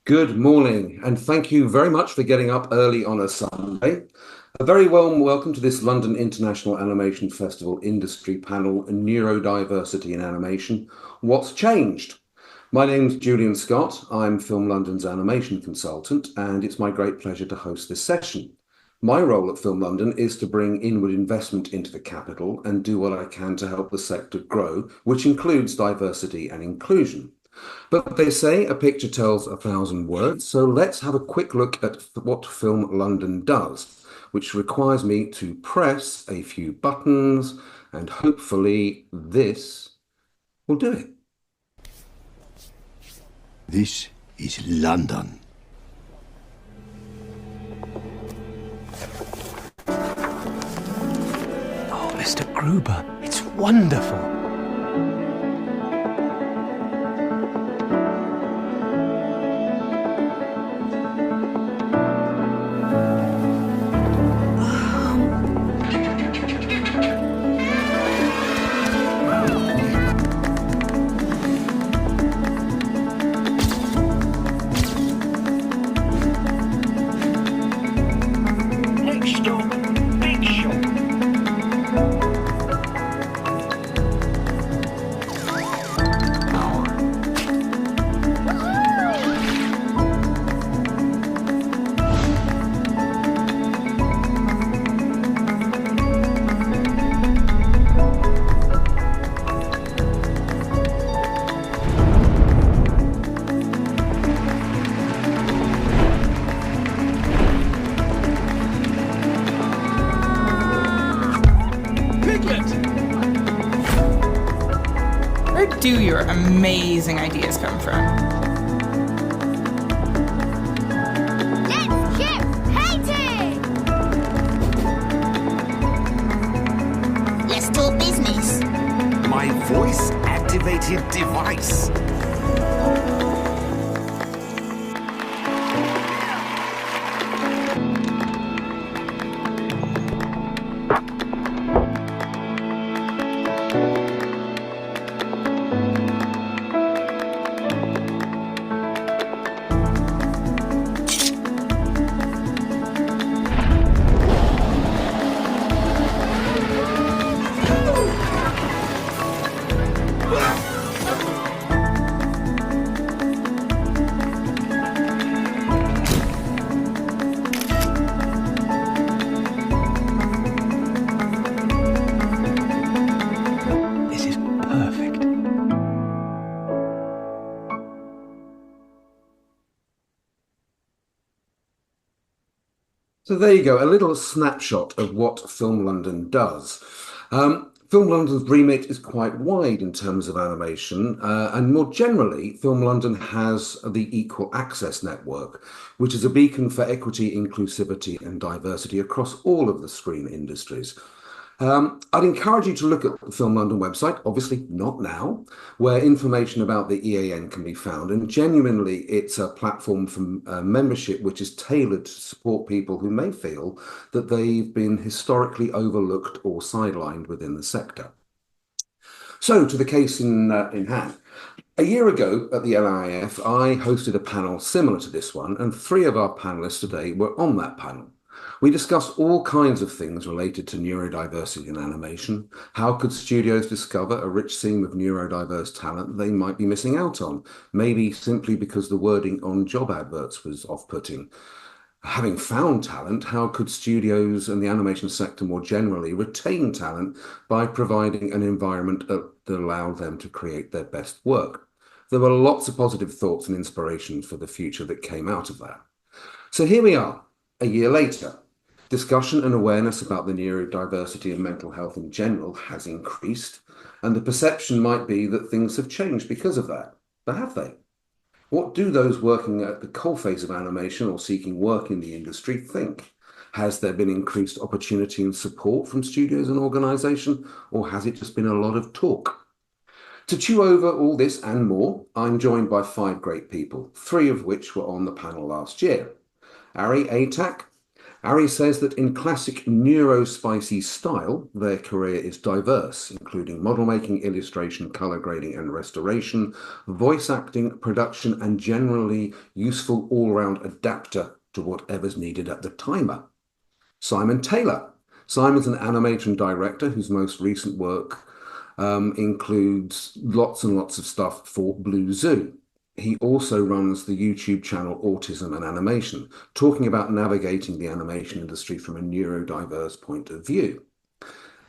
Good morning, and thank you very much for getting up early on a Sunday. A very warm welcome to this London International Animation Festival industry panel, Neurodiversity in Animation, What's Changed? My name's Julian Scott. I'm Film London's animation consultant, and it's my great pleasure to host this session. My role at Film London is to bring inward investment into the capital and do what I can to help the sector grow, which includes diversity and inclusion. But they say a picture tells 1,000 words, so let's have a quick look at what Film London does, which requires me to press a few buttons, and hopefully this will do it. This is London. Oh, Mr. Gruber, it's wonderful. Do your amazing ideas come from? Let's get painting! Let's talk business. My voice-activated device. So there you go, a little snapshot of what Film London does. Film London's remit is quite wide in terms of animation, and more generally, Film London has the Equal Access Network, which is a beacon for equity, inclusivity and diversity across all of the screen industries. I'd encourage you to look at the Film London website, obviously not now, where information about the EAN can be found. And genuinely, it's a platform for membership which is tailored to support people who may feel that they've been historically overlooked or sidelined within the sector. So to the case in hand. A year ago at the LIAF, I hosted a panel similar to this one, and 3 of our panelists today were on that panel. We discussed all kinds of things related to neurodiversity in animation. How could studios discover a rich seam of neurodiverse talent they might be missing out on? Maybe simply because the wording on job adverts was off-putting. Having found talent, how could studios and the animation sector more generally retain talent by providing an environment that allowed them to create their best work? There were lots of positive thoughts and inspirations for the future that came out of that. So here we are, a year later. Discussion and awareness about the neurodiversity and mental health in general has increased, and the perception might be that things have changed because of that. But have they? What do those working at the coalface of animation or seeking work in the industry think? Has there been increased opportunity and support from studios and organisations, or has it just been a lot of talk? To chew over all this and more, I'm joined by 5 great people, 3 of which were on the panel last year. Ari Atack, Ari says that in classic neurospicy style, their career is diverse, including model making, illustration, color grading and restoration, voice acting, production, and generally useful all-round adapter to whatever's needed at the timer. Simon Taylor. Simon's an animator and director whose most recent work includes lots and lots of stuff for Blue Zoo. He also runs the YouTube channel Autism and Animation, talking about navigating the animation industry from a neurodiverse point of view.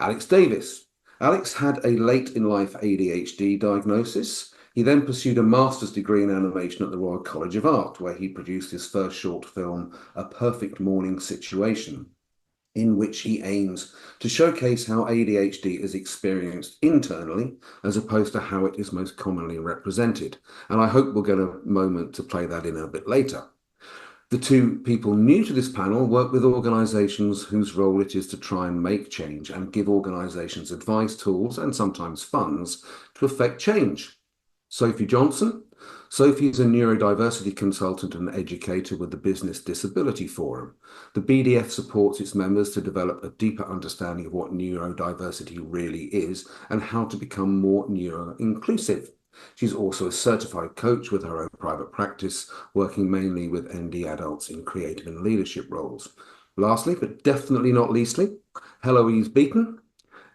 Alex Davies. Alex had a late in life ADHD diagnosis. He then pursued a master's degree in animation at the Royal College of Art, where he produced his first short film, A Perfect Morning Situation, in which he aims to showcase how ADHD is experienced internally as opposed to how it is most commonly represented. And I hope we'll get a moment to play that in a bit later. The two people new to this panel work with organisations whose role it is to try and make change and give organisations advice, tools, and sometimes funds to effect change. Sophie Johnson. Sophie is a neurodiversity consultant and educator with the Business Disability Forum. The BDF supports its members to develop a deeper understanding of what neurodiversity really is and how to become more neuro-inclusive. She's also a certified coach with her own private practice, working mainly with ND adults in creative and leadership roles. Lastly, but definitely not leastly, Heloise Beaton.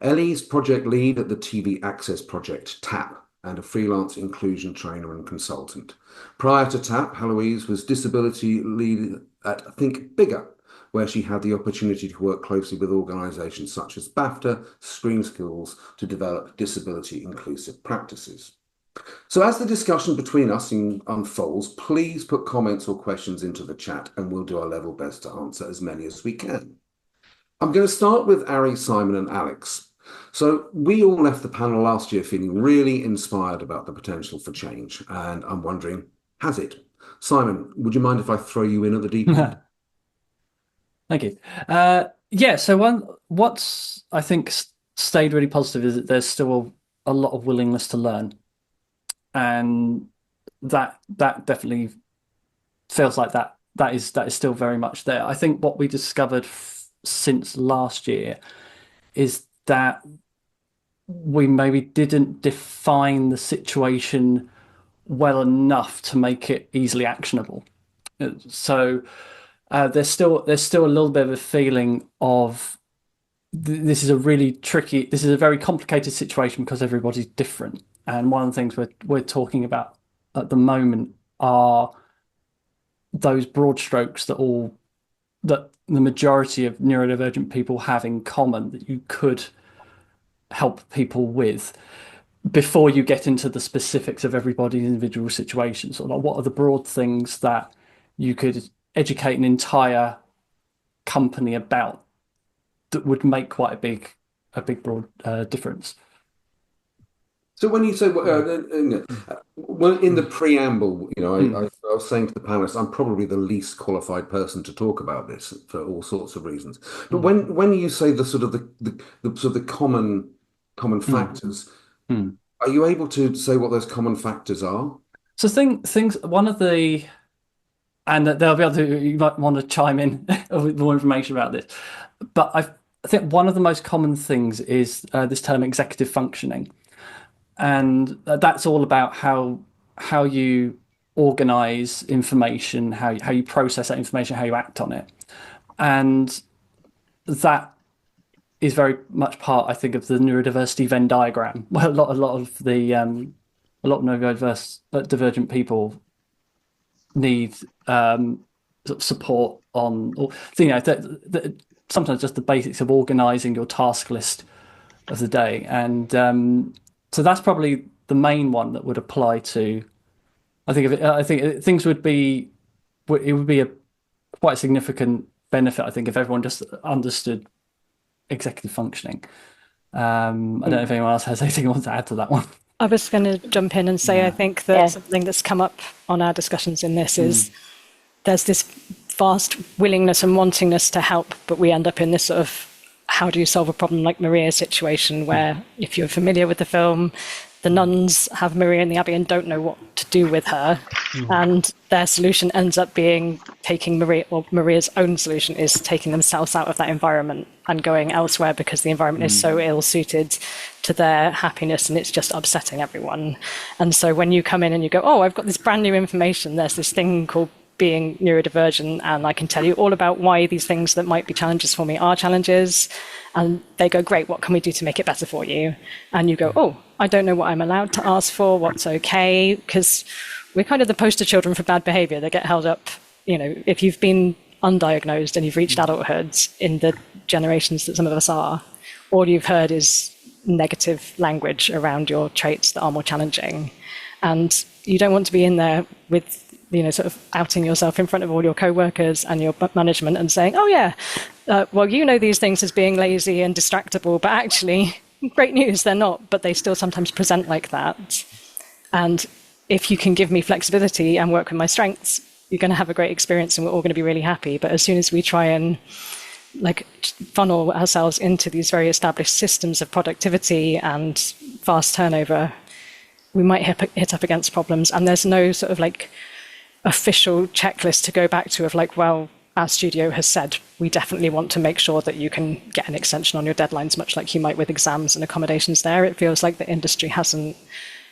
Ellie's project lead at the TV Access Project, TAP, and a freelance inclusion trainer and consultant. Prior to TAP, Heloise was disability lead at Think Bigger, where she had the opportunity to work closely with organisations such as BAFTA, Screen Schools to develop disability inclusive practices. So as the discussion between us unfolds, please put comments or questions into the chat and we'll do our level best to answer as many as we can. I'm going to start with Ari, Simon and Alex. So we all left the panel last year feeling really inspired about the potential for change, and I'm wondering, has it? Simon, would you mind if I throw you in at the deep end? Thank you. Yeah, so what's I think stayed really positive is that there's still a lot of willingness to learn, and that definitely feels like that is still very much there. I think what we discovered since last year is that we maybe didn't define the situation well enough to make it easily actionable. So there's still a little bit of a feeling of this is a very complicated situation because everybody's different. And one of the things we're talking about at the moment are those broad strokes that the majority of neurodivergent people have in common that you could help people with before you get into the specifics of everybody's individual situations. So like, what are the broad things that you could educate an entire company about that would make quite a big broad difference? So when you say, well, in the preamble, I was saying to the panelists, I'm probably the least qualified person to talk about this for all sorts of reasons. But when you say the sort of the common factors, are you able to say what those common factors are? So things. One of the, and they'll be able to. You might want to chime in with more information about this, but I think one of the most common things is this term executive functioning. And that's all about how you organize information, how you process that information, how you act on it. And that is very much part, I think, of the neurodiversity Venn diagram. Well, a lot of neurodiverse divergent people need sort of support on, or sometimes just the basics of organizing your task list of the day. And so that's probably the main one that would apply to. I think things would be. It would be a quite significant benefit, I think, if everyone just understood executive functioning. I don't know if anyone else has anything they want to add to that one. I was going to jump in and say I think that something that's come up on our discussions in this is there's this vast willingness and wantingness to help, but we end up in this sort of how do you solve a problem like Maria's situation, where if you're familiar with the film, the nuns have Maria in the abbey and don't know what to do with her. And their solution ends up being taking Maria's own solution is taking themselves out of that environment and going elsewhere because the environment is so ill suited to their happiness and it's just upsetting everyone. And so when you come in and you go, oh, I've got this brand new information, there's this thing called being neurodivergent, and I can tell you all about why these things that might be challenges for me are challenges. And they go, great, what can we do to make it better for you? And you go, oh, I don't know what I'm allowed to ask for, what's okay, because we're kind of the poster children for bad behavior. They get held up, if you've been undiagnosed and you've reached adulthood in the generations that some of us are, all you've heard is negative language around your traits that are more challenging. And you don't want to be in there with sort of outing yourself in front of all your co-workers and your management and saying, oh yeah, well, these things as being lazy and distractible, but actually, great news, they're not, but they still sometimes present like that. And if you can give me flexibility and work with my strengths, you're going to have a great experience and we're all going to be really happy. But as soon as we try and funnel ourselves into these very established systems of productivity and fast turnover, we might hit up against problems. And there's no sort of official checklist to go back to of well, our studio has said we definitely want to make sure that you can get an extension on your deadlines, much like you might with exams and accommodations there. It feels like the industry hasn't,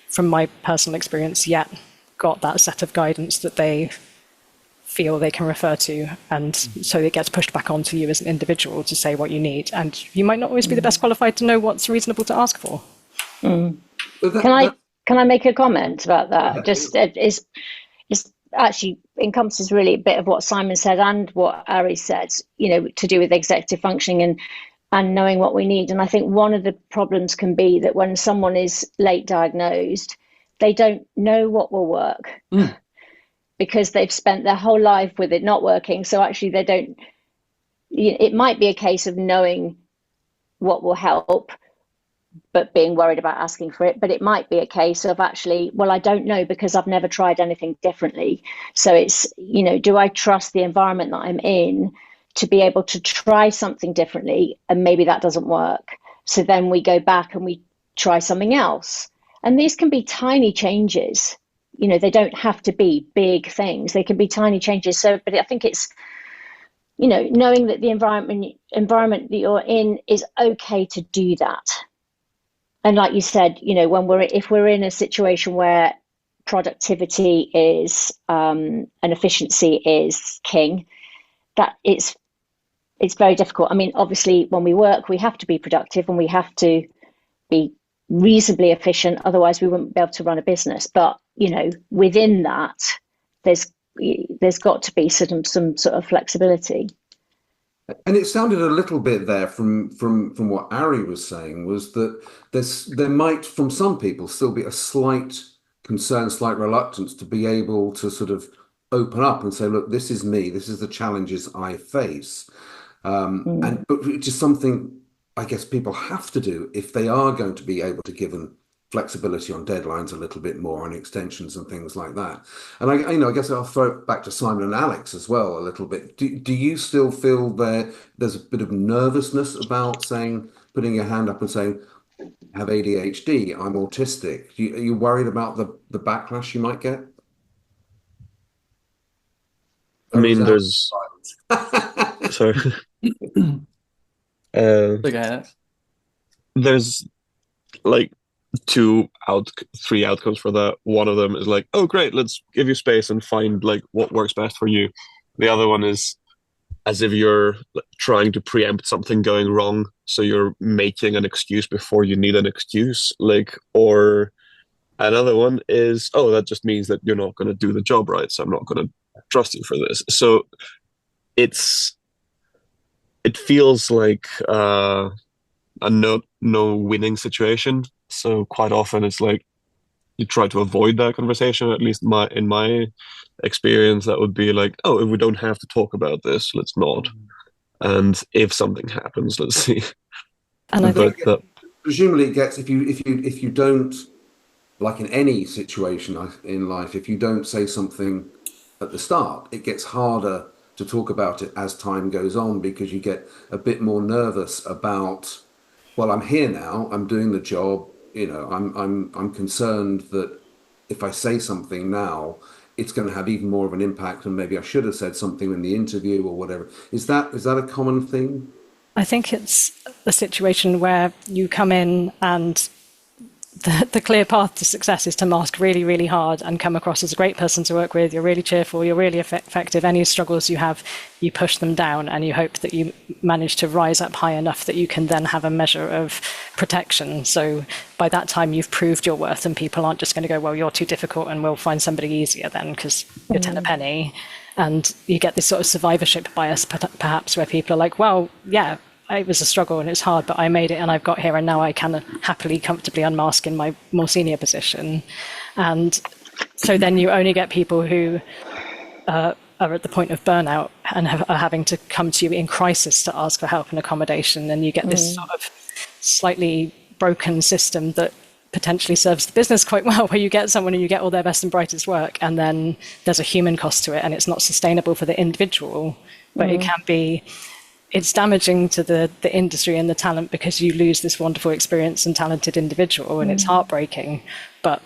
from my personal experience, yet got that set of guidance that they feel they can refer to. And so it gets pushed back onto you as an individual to say what you need. And you might not always be the best qualified to know what's reasonable to ask for. Can I make a comment about that? Just it's actually encompasses really a bit of what Simon said and what Ari said, to do with executive functioning and knowing what we need. And I think one of the problems can be that when someone is late diagnosed, they don't know what will work because they've spent their whole life with it not working. So actually it might be a case of knowing what will help, but being worried about asking for it. But it might be a case of actually, well, I don't know because I've never tried anything differently. So it's, do I trust the environment that I'm in to be able to try something differently? And maybe that doesn't work. So then we go back and we try something else. And these can be tiny changes. They don't have to be big things. They can be tiny changes. So, but I think it's, knowing that the environment that you're in is okay to do that. And like you said, if we're in a situation where productivity is and efficiency is king, that it's very difficult. I mean, obviously, when we work, we have to be productive and we have to be reasonably efficient. Otherwise, we wouldn't be able to run a business. But within that, there's got to be some sort of flexibility. And it sounded a little bit there from what Ari was saying, was that there might, from some people, still be a slight concern, slight reluctance to be able to sort of open up and say, look, this is me, this is the challenges I face. But which is something I guess people have to do if they are going to be able to give them flexibility on deadlines a little bit more and extensions and things like that. And I guess I'll throw it back to Simon and Alex as well a little bit. Do you still feel there's a bit of nervousness about putting your hand up and saying, I have ADHD, I'm autistic? Are you worried about the backlash you might get? I mean, there's sorry. Okay. There's three outcomes for that. One of them is oh great, let's give you space and find what works best for you. The other one is as if you're trying to preempt something going wrong, so you're making an excuse before you need an excuse. Or another one is, oh, that just means that you're not going to do the job right, so I'm not going to trust you for this. So it feels like a no winning situation. So quite often it's you try to avoid that conversation. At least in my experience, that would be oh, if we don't have to talk about this, let's not. And if something happens, let's see. And I think presumably it gets, if you don't, like in any situation in life, if you don't say something at the start, it gets harder to talk about it as time goes on, because you get a bit more nervous about, well, I'm here now, I'm doing the job, I'm concerned that if I say something now, it's going to have even more of an impact, and maybe I should have said something in the interview or whatever. Is that a common thing? I think it's a situation where you come in and the clear path to success is to mask really, really hard and come across as a great person to work with. You're really cheerful, you're really effective. Any struggles you have, you push them down, and you hope that you manage to rise up high enough that you can then have a measure of protection. So by that time, you've proved your worth, and people aren't just going to go, well, you're too difficult and we'll find somebody easier then because you're 10 a penny. And you get this sort of survivorship bias, perhaps, where people are like, well, yeah, it was a struggle and it's hard, but I made it and I've got here, and now I can happily, comfortably unmask in my more senior position. And so then you only get people who are at the point of burnout and are having to come to you in crisis to ask for help and accommodation. And you get this sort of slightly broken system that potentially serves the business quite well, where you get someone and you get all their best and brightest work, and then there's a human cost to it, and it's not sustainable for the individual, but it can be. It's damaging to the industry and the talent, because you lose this wonderful experience and talented individual, and it's heartbreaking. But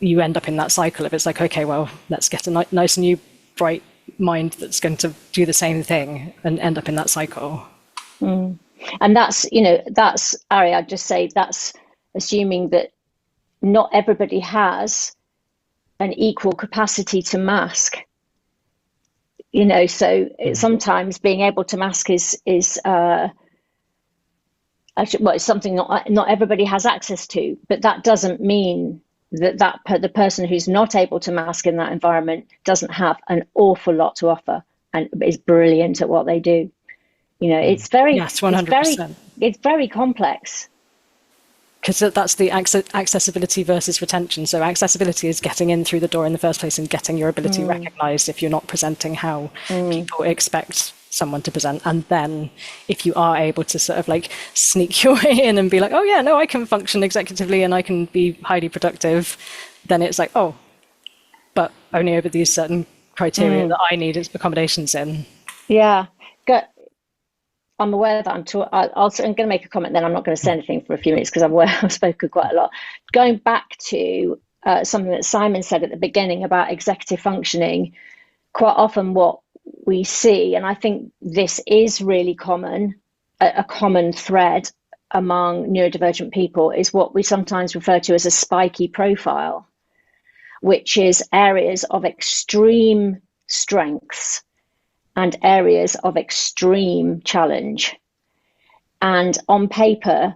you end up in that cycle of, it's like, okay, well, let's get a nice new bright mind that's going to do the same thing, and end up in that cycle. And that's Ari, I'd just say that's assuming that not everybody has an equal capacity to mask. So sometimes being able to mask is actually, well, it's something not everybody has access to, but that doesn't mean that the person who's not able to mask in that environment doesn't have an awful lot to offer and is brilliant at what they do. It's very, yes, 100%. It's very complex. Because that's the accessibility versus retention. So accessibility is getting in through the door in the first place and getting your ability recognized if you're not presenting how people expect someone to present. And then if you are able to sort of like sneak your way in and be like, oh yeah, no, I can function executively and I can be highly productive, then it's like, oh, but only over these certain criteria that I need accommodations in. Yeah. I'm aware that I'm going to make a comment, then I'm not going to say anything for a few minutes because I'm aware I've spoken quite a lot. Going back to something that Simon said at the beginning about executive functioning, quite often what we see, and I think this is really common, a common thread among neurodivergent people, is what we sometimes refer to as a spiky profile, which is areas of extreme strengths and areas of extreme challenge. And on paper,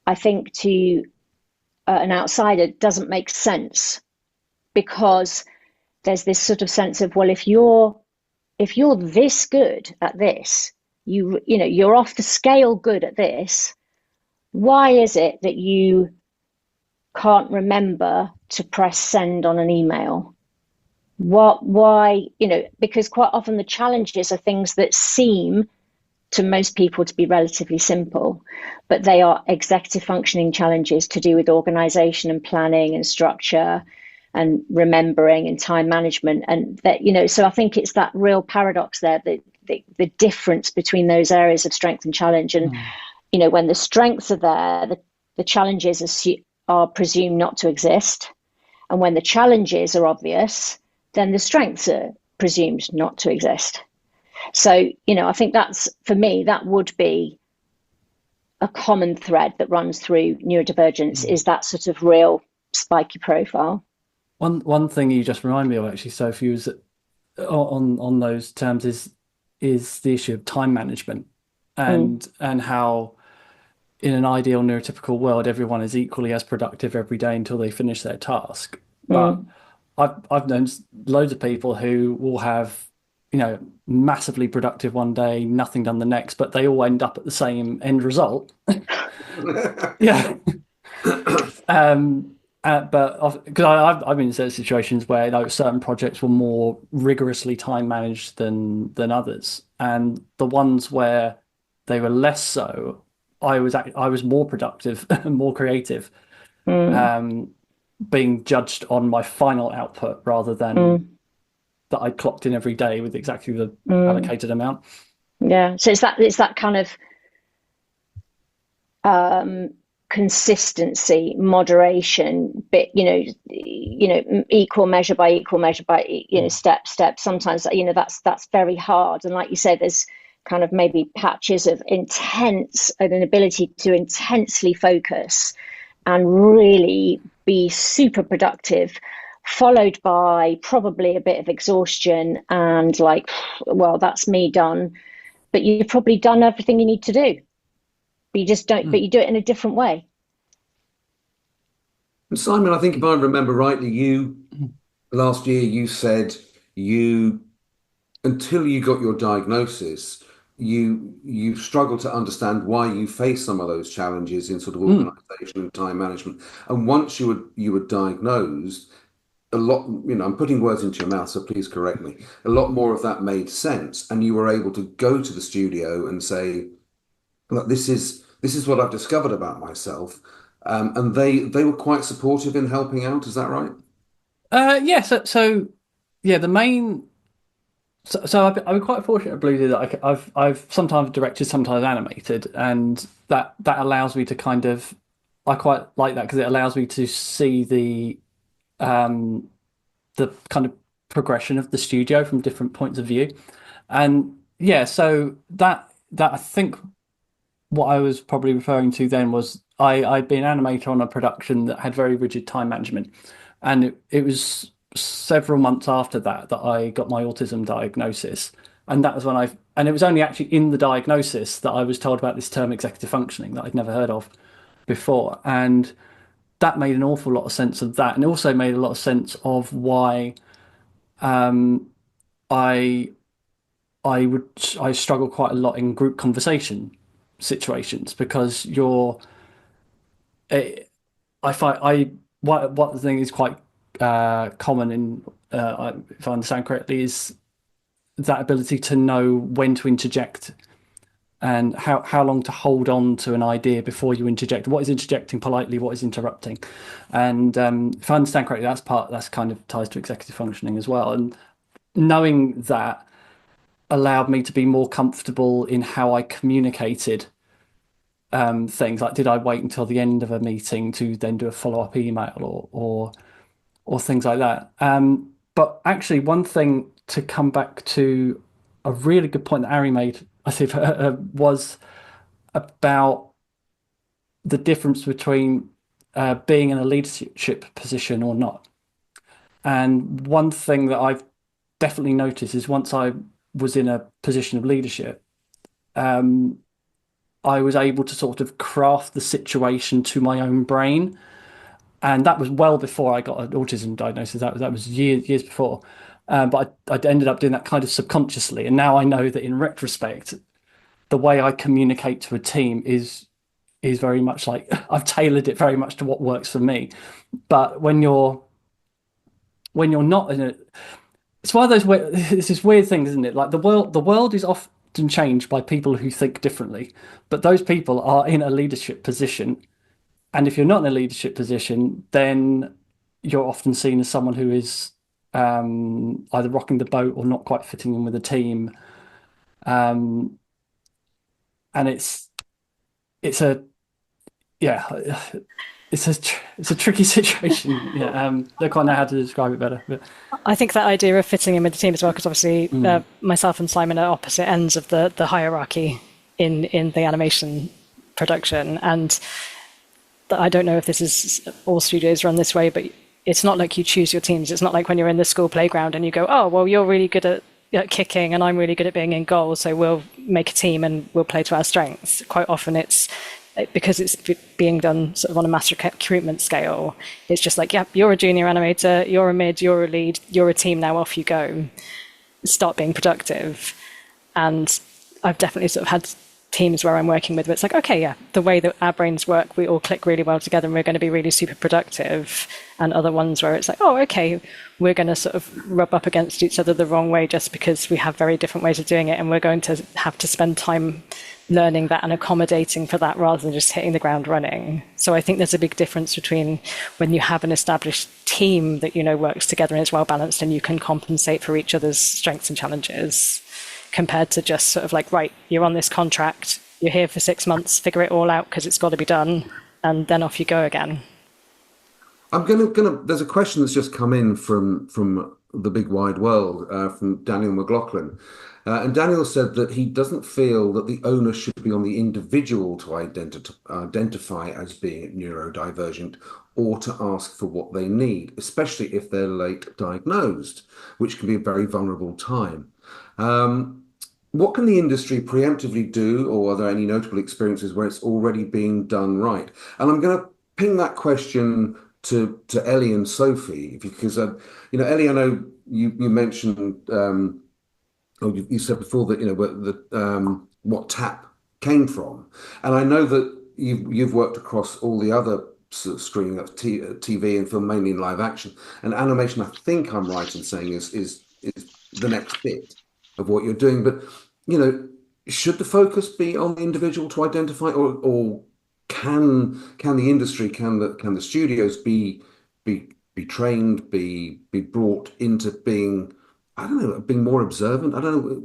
I think to an outsider, it doesn't make sense, because there's this sort of sense of, well, if you're this good at this, you're off the scale good at this, why is it that you can't remember to press send on an email? Why, because quite often the challenges are things that seem to most people to be relatively simple, but they are executive functioning challenges to do with organization and planning and structure and remembering and time management. And that, so I think it's that real paradox there, the difference between those areas of strength and challenge. And, when the strengths are there, the challenges are presumed not to exist. And when the challenges are obvious, then the strengths are presumed not to exist. So, I think that's, for me, that would be a common thread that runs through neurodivergence, is that sort of real spiky profile. One thing you just remind me of, actually, Sophie, was on those terms is the issue of time management, and how in an ideal neurotypical world, everyone is equally as productive every day until they finish their task. But I've known loads of people who will have, massively productive one day, nothing done the next, but they all end up at the same end result. Yeah. But because I've been in certain situations where certain projects were more rigorously time managed than others, and the ones where they were less so, I was more productive and more creative. Being judged on my final output rather than that I clocked in every day with exactly the allocated amount. Yeah, so it's that kind of consistency, moderation, bit, equal measure by equal measure by, step. Sometimes, that's very hard. And like you say, there's kind of maybe patches of intense, an ability to intensely focus and really be super productive, followed by probably a bit of exhaustion and like, well, that's me done. But you've probably done everything you need to do. But you just don't, but you do it in a different way. And Simon, I think if I remember rightly, last year you said until you got your diagnosis, you struggled to understand why you face some of those challenges in sort of organisation and time management. And once you were diagnosed, a lot, I'm putting words into your mouth, so please correct me. A lot more of that made sense, and you were able to go to the studio and say, look, this is what I've discovered about myself. And they were quite supportive in helping out. Is that right? The main. So I've been quite fortunate at Blue that I've sometimes directed, sometimes animated, and that allows me to kind of, I quite like that because it allows me to see the kind of progression of the studio from different points of view, and so that I think what I was probably referring to then was I'd been an animator on a production that had very rigid time management, and it was several months after that I got my autism diagnosis, and that was when it was only actually in the diagnosis that I was told about this term executive functioning that I'd never heard of before, and that made an awful lot of sense of that, and it also made a lot of sense of why I struggle quite a lot in group conversation situations, because I find what the thing is quite common in, if I understand correctly, is that ability to know when to interject and how long to hold on to an idea before you interject. What is interjecting politely? What is interrupting? And if I understand correctly, that's kind of ties to executive functioning as well. And knowing that allowed me to be more comfortable in how I communicated things. Like, did I wait until the end of a meeting to then do a follow-up email or things like that? But actually, one thing to come back to, a really good point that Ari made, I think, was about the difference between being in a leadership position or not. And one thing that I've definitely noticed is once I was in a position of leadership, I was able to sort of craft the situation to my own brain. And that was well before I got an autism diagnosis. That was years before. But I ended up doing that kind of subconsciously. And now I know that in retrospect, the way I communicate to a team is very much like, I've tailored it very much to what works for me. But when you're not in it, it's one of those it's this weird thing, isn't it? Like the world is often changed by people who think differently, but those people are in a leadership position. And if you're not in a leadership position, then you're often seen as someone who is either rocking the boat or not quite fitting in with the team. And it's a tricky situation. Don't quite know how to describe it better. But I think that idea of fitting in with the team as well, because obviously myself and Simon are opposite ends of the hierarchy in the animation production, and I don't know if this is all studios run this way, but it's not like you choose your teams. It's not like when you're in the school playground and you go, oh, well, you're really good at kicking and I'm really good at being in goal, so we'll make a team and we'll play to our strengths. Quite often it's because it's being done sort of on a mass recruitment scale. It's just like, yep, you're a junior animator, you're a mid, you're a lead, you're a team, now off you go. Start being productive. And I've definitely sort of had teams where I'm working with, but it's like, okay, yeah, the way that our brains work, we all click really well together and we're going to be really super productive. And other ones where it's like, oh, okay, we're going to sort of rub up against each other the wrong way just because we have very different ways of doing it, and we're going to have to spend time learning that and accommodating for that rather than just hitting the ground running. So I think there's a big difference between when you have an established team that works together and is well balanced and you can compensate for each other's strengths and challenges, compared to just sort of like, right, you're on this contract, you're here for 6 months, figure it all out because it's got to be done, and then off you go again. I'm gonna. There's a question that's just come in from the big wide world from Daniel McLaughlin, and Daniel said that he doesn't feel that the onus should be on the individual to identify as being neurodivergent or to ask for what they need, especially if they're late diagnosed, which can be a very vulnerable time. What can the industry preemptively do, or are there any notable experiences where it's already being done right? And I'm going to ping that question to Ellie and Sophie, because Ellie, I know you mentioned, or you said before that what TAP came from, and I know that you've worked across all the other sort of screening of TV and film, mainly in live action, and animation. I think I'm right in saying is the next bit of what you're doing, but should the focus be on the individual to identify, or can the industry, can the studios be trained, be brought into being, I don't know, being more observant? I don't know.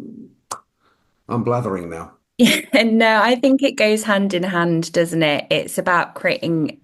I'm blathering now. No, I think it goes hand in hand, doesn't it? It's about creating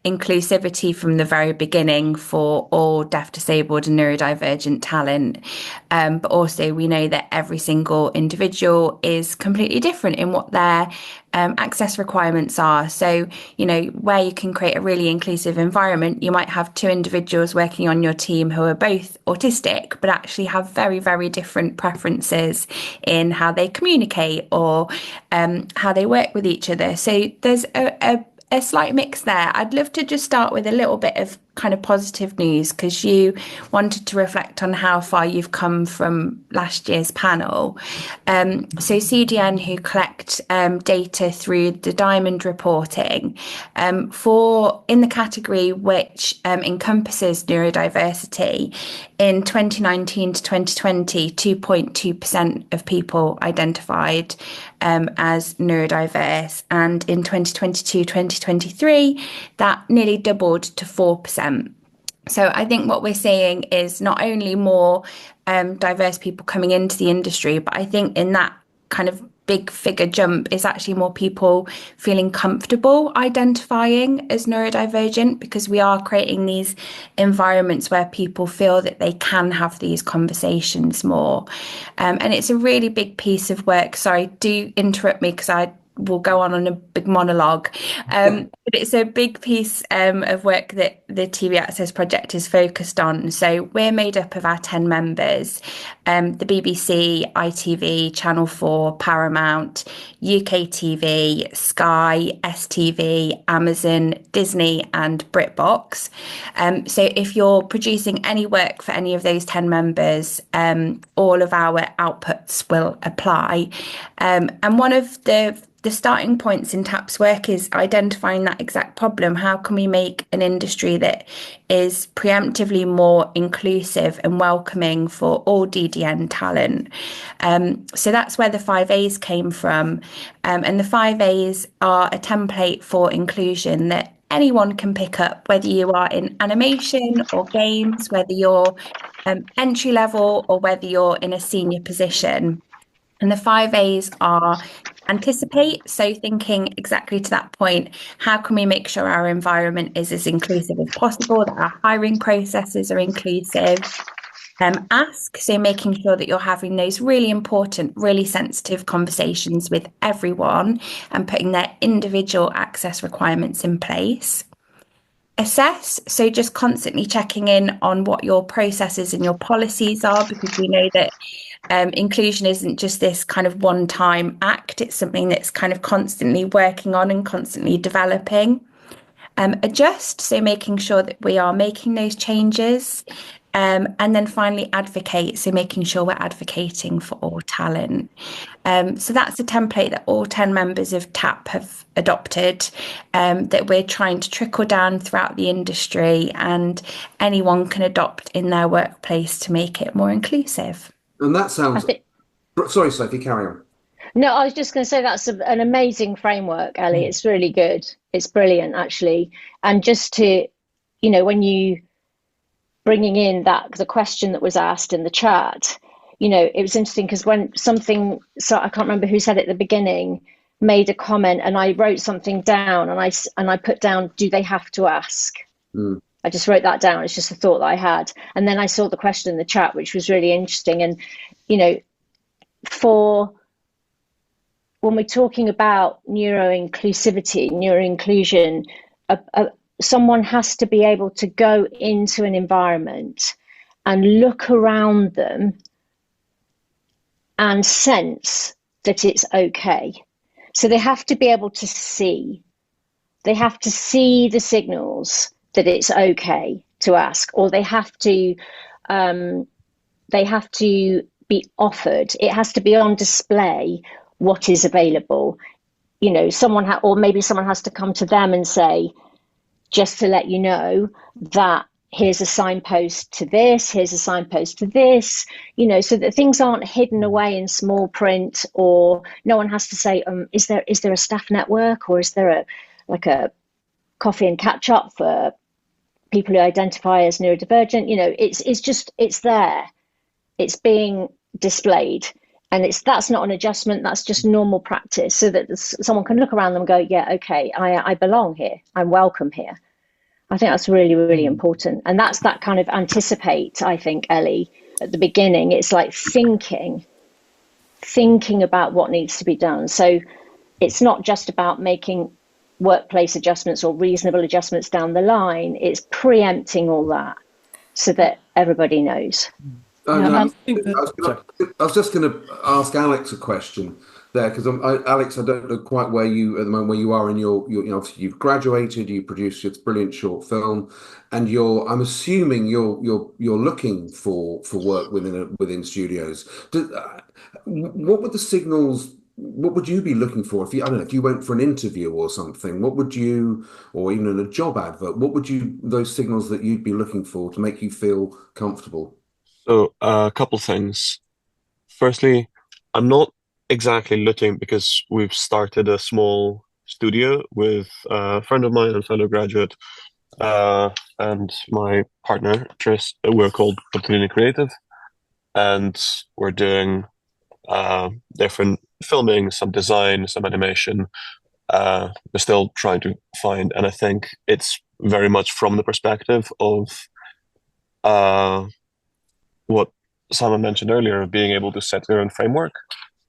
inclusivity from the very beginning for all deaf, disabled and neurodivergent talent. But also we know that every single individual is completely different in what their access requirements are. So, where you can create a really inclusive environment, you might have two individuals working on your team who are both autistic, but actually have very, very different preferences in how they communicate or how they work with each other. So there's a slight mix there. I'd love to just start with a little bit of kind of positive news, because you wanted to reflect on how far you've come from last year's panel. So CDN, who collect data through the Diamond reporting, in the category which encompasses neurodiversity, in 2019 to 2020, 2.2% of people identified as neurodiverse, and in 2022-2023, that nearly doubled to 4%. So I think what we're seeing is not only more diverse people coming into the industry, but I think in that kind of big figure jump is actually more people feeling comfortable identifying as neurodivergent, because we are creating these environments where people feel that they can have these conversations more. And it's a really big piece of work. Sorry, do interrupt me because I will go on a big monologue. But it's a big piece of work that the TV Access Project is focused on. So we're made up of our 10 members, the BBC, ITV, Channel 4, Paramount, UK TV, Sky, STV, Amazon, Disney and BritBox. So if you're producing any work for any of those 10 members, all of our outputs will apply. And one of the starting points in TAP's work is identifying that exact problem. How can we make an industry that is preemptively more inclusive and welcoming for all DDN talent? So that's where the 5A's came from. And the 5A's are a template for inclusion that anyone can pick up, whether you are in animation or games, whether you're entry level or whether you're in a senior position. And the 5A's are anticipate, so thinking exactly to that point, how can we make sure our environment is as inclusive as possible, that our hiring processes are inclusive. Ask, so making sure that you're having those really important, really sensitive conversations with everyone and putting their individual access requirements in place. Assess, so just constantly checking in on what your processes and your policies are, because we know that inclusion isn't just this kind of one-time act, it's something that's kind of constantly working on and constantly developing. Adjust, so making sure that we are making those changes. And then finally advocate, so making sure we're advocating for all talent. So that's a template that all 10 members of TAP have adopted, that we're trying to trickle down throughout the industry, and anyone can adopt in their workplace to make it more inclusive. And that sounds... Sorry, Sophie, carry on. No, I was just going to say that's an amazing framework, Ellie. It's really good. It's brilliant, actually. And just to, when you... bringing in the question that was asked in the chat, it was interesting because when so I can't remember who said it at the beginning, made a comment and I wrote something down and I put down, do they have to ask? I just wrote that down. It's just a thought that I had. And then I saw the question in the chat, which was really interesting. And, you know, when we're talking about neuroinclusion, someone has to be able to go into an environment and look around them and sense that it's okay. So they have to be able to see. They have to see the signals that it's okay to ask, or they have to be offered. It has to be on display what is available. You know, or maybe someone has to come to them and say, just to let you know that here's a signpost to this, here's a signpost to this, you know, so that things aren't hidden away in small print, or no one has to say, is there a staff network, or is there a coffee and catch up for people who identify as neurodivergent? You know, it's there, it's being displayed, and that's not an adjustment, that's just normal practice, so that someone can look around them and go, yeah, okay, I belong here, I'm welcome here. I think that's really, really important. And that's that kind of anticipate, I think, Ellie, at the beginning. It's like thinking about what needs to be done. So it's not just about making workplace adjustments or reasonable adjustments down the line. It's preempting all that so that everybody knows. I was just going to ask Alex a question there, because Alex, I don't know quite where you at the moment where you are in your you know, obviously you've graduated, you produced this brilliant short film, and I'm assuming you're looking for work within studios. What were the signals? What would you be looking for if you went for an interview or something? What would you, or even in a job advert, what would those signals that you'd be looking for to make you feel comfortable? So a couple things. Firstly, I'm not exactly looking, because we've started a small studio with a friend of mine and fellow graduate and my partner Tris. We're called Curated, and we're doing different filming, some design, some animation. We're still trying to find, and I think it's very much from the perspective of what Simon mentioned earlier, of being able to set your own framework,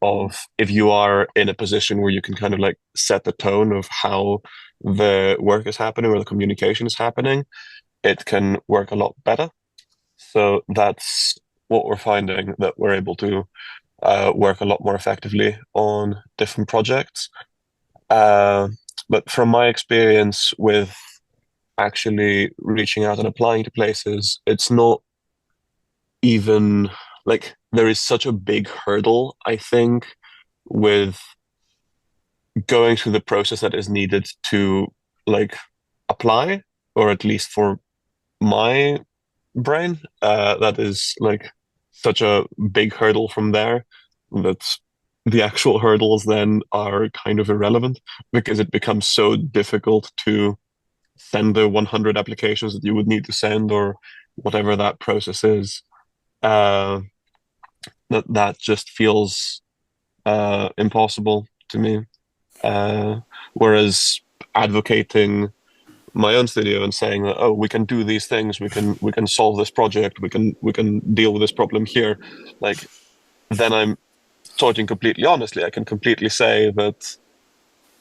of if you are in a position where you can kind of like set the tone of how the work is happening or the communication is happening, it can work a lot better. So that's what we're finding, that we're able to work a lot more effectively on different projects. But from my experience with actually reaching out and applying to places, it's not even like, there is such a big hurdle, I think, with going through the process that is needed to like apply, or at least for my brain, that is like such a big hurdle from there, that the actual hurdles then are kind of irrelevant, because it becomes so difficult to send the 100 applications that you would need to send, or whatever that process is. That just feels impossible to me. Whereas advocating my own studio and saying that, oh, we can do these things, we can solve this project, we can deal with this problem here, like, then I'm talking completely honestly. I can completely say that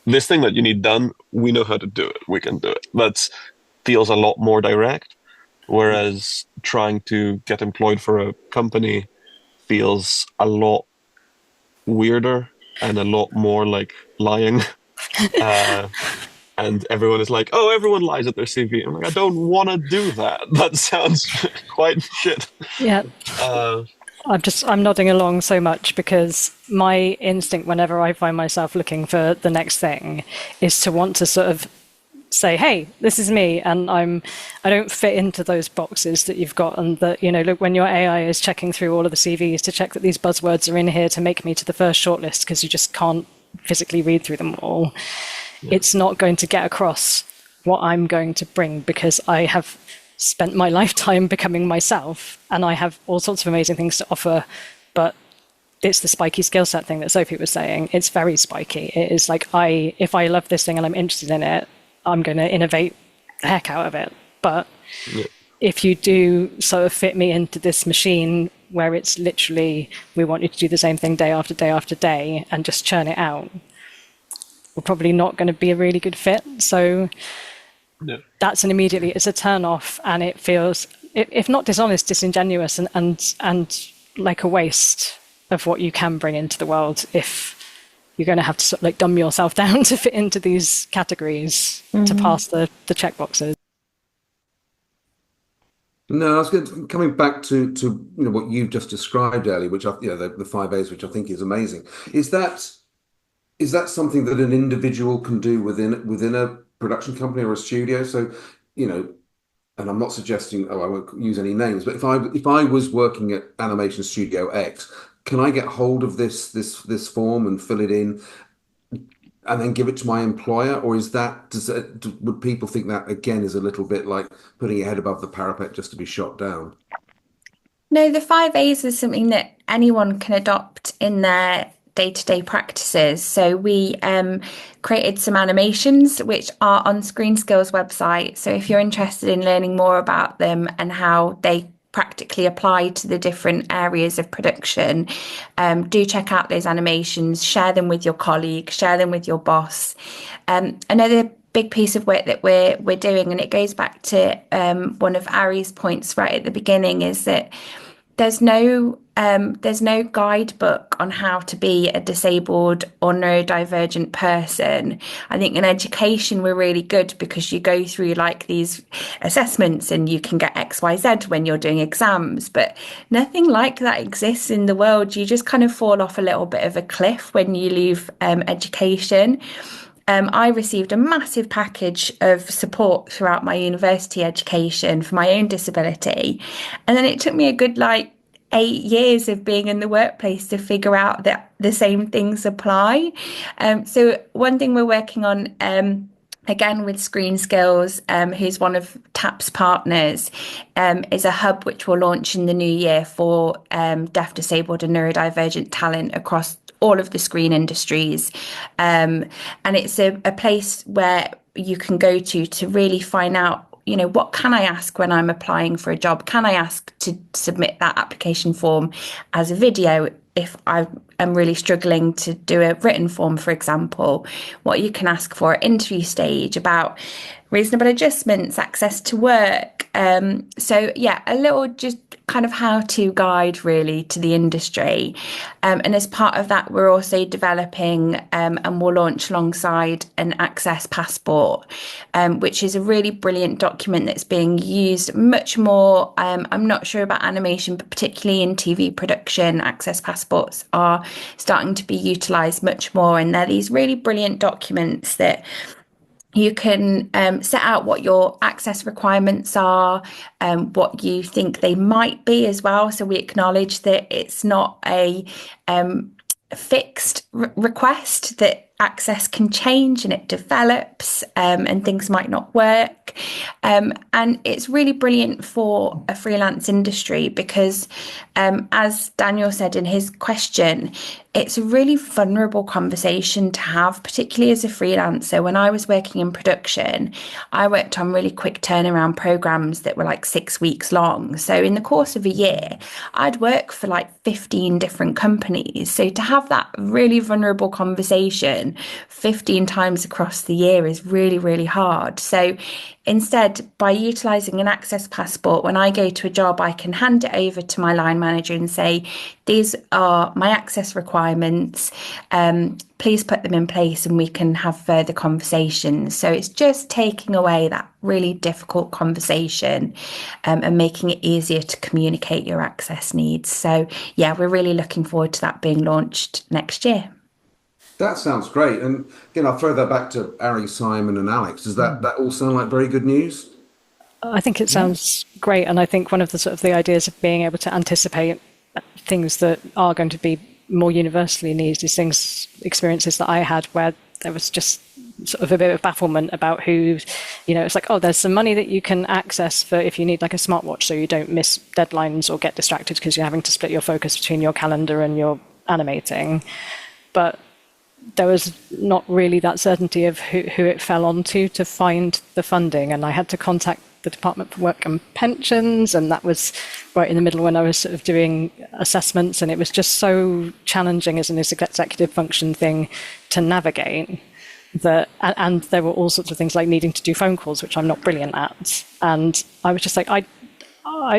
this thing that you need done, we know how to do it, we can do it. That feels a lot more direct. Whereas trying to get employed for a company feels a lot weirder and a lot more like lying. And everyone is like, oh, everyone lies at their CV. I'm like, I don't want to do that. That sounds quite shit. Yeah. I'm nodding along so much, because my instinct whenever I find myself looking for the next thing is to want to sort of say, hey, this is me, and I don't fit into those boxes that you've got, and that, you know, look, when your AI is checking through all of the CVs to check that these buzzwords are in here to make me to the first shortlist, because you just can't physically read through them all. Yeah. It's not going to get across what I'm going to bring, because I have spent my lifetime becoming myself, and I have all sorts of amazing things to offer, but it's the spiky skill set thing that Sophie was saying. It's very spiky. It is like, if I love this thing and I'm interested in it, I'm going to innovate the heck out of it. But if you do sort of fit me into this machine where it's literally, we want you to do the same thing day after day after day and just churn it out, we're probably not going to be a really good fit. So that's it's a turn off, and it feels, if not dishonest, disingenuous and like a waste of what you can bring into the world if you're going to have to sort of like dumb yourself down to fit into these categories to pass the checkboxes. No, I was coming back to what you've just described, Ellie, which the 5 A's, which I think is amazing. Is that something that an individual can do within a production company or a studio? So, and I'm not suggesting, I won't use any names, but if I was working at Animation Studio X, can I get hold of this form and fill it in and then give it to my employer? Or would people think that again is a little bit like putting your head above the parapet just to be shot down? No, the 5 A's is something that anyone can adopt in their day-to-day practices. So we created some animations which are on Screen Skills website. So if you're interested in learning more about them and how they practically apply to the different areas of production, do check out those animations, share them with your colleague, share them with your boss. Another big piece of work that we're doing, and it goes back to one of Ari's points right at the beginning, is that there's no guidebook on how to be a disabled or neurodivergent person. I think in education we're really good because you go through like these assessments and you can get XYZ when you're doing exams, but nothing like that exists in the world. You just kind of fall off a little bit of a cliff when you leave education. I received a massive package of support throughout my university education for my own disability. And then it took me a good 8 years of being in the workplace to figure out that the same things apply. So one thing we're working on, again with Screen Skills, who's one of TAP's partners, is a hub which will launch in the new year for deaf, disabled and neurodivergent talent across all of the screen industries. And it's a place where you can go to really find out, what can I ask when I'm applying for a job? Can I ask to submit that application form as a video if I am really struggling to do a written form, for example? What you can ask for at interview stage about reasonable adjustments, access to work. So yeah, a little just kind of how-to guide really to the industry. And as part of that, we're also developing and we'll launch alongside an access passport, which is a really brilliant document that's being used much more. I'm not sure about animation, but particularly in TV production, access passports are starting to be utilised much more. And they're these really brilliant documents that you can set out what your access requirements are, what you think they might be as well. So we acknowledge that it's not a fixed request, that access can change and it develops, and things might not work. And it's really brilliant for a freelance industry because, as Daniel said in his question, it's a really vulnerable conversation to have, particularly as a freelancer. When I was working in production, I worked on really quick turnaround programs that were 6 weeks long. So in the course of a year, I'd work for 15 different companies. So to have that really vulnerable conversation 15 times across the year is really, really hard. So instead, by utilising an access passport, when I go to a job, I can hand it over to my line manager and say, these are my access requirements. Please put them in place and we can have further conversations. So it's just taking away that really difficult conversation and making it easier to communicate your access needs. So yeah, we're really looking forward to that being launched next year. That sounds great. And again, I'll throw that back to Ari, Simon and Alex. Does that all sound like very good news? I think it sounds great. And I think one of the sort of the ideas of being able to anticipate things that are going to be more universally needed is experiences that I had where there was just sort of a bit of bafflement about who, it's like, oh, there's some money that you can access for if you need a smartwatch so you don't miss deadlines or get distracted because you're having to split your focus between your calendar and your animating, but there was not really that certainty of who it fell onto to find the funding. And I had to contact the Department for Work and Pensions, and that was right in the middle when I was sort of doing assessments, and it was just so challenging as an executive function thing to navigate. And there were all sorts of things like needing to do phone calls, which I'm not brilliant at. And I was just like, I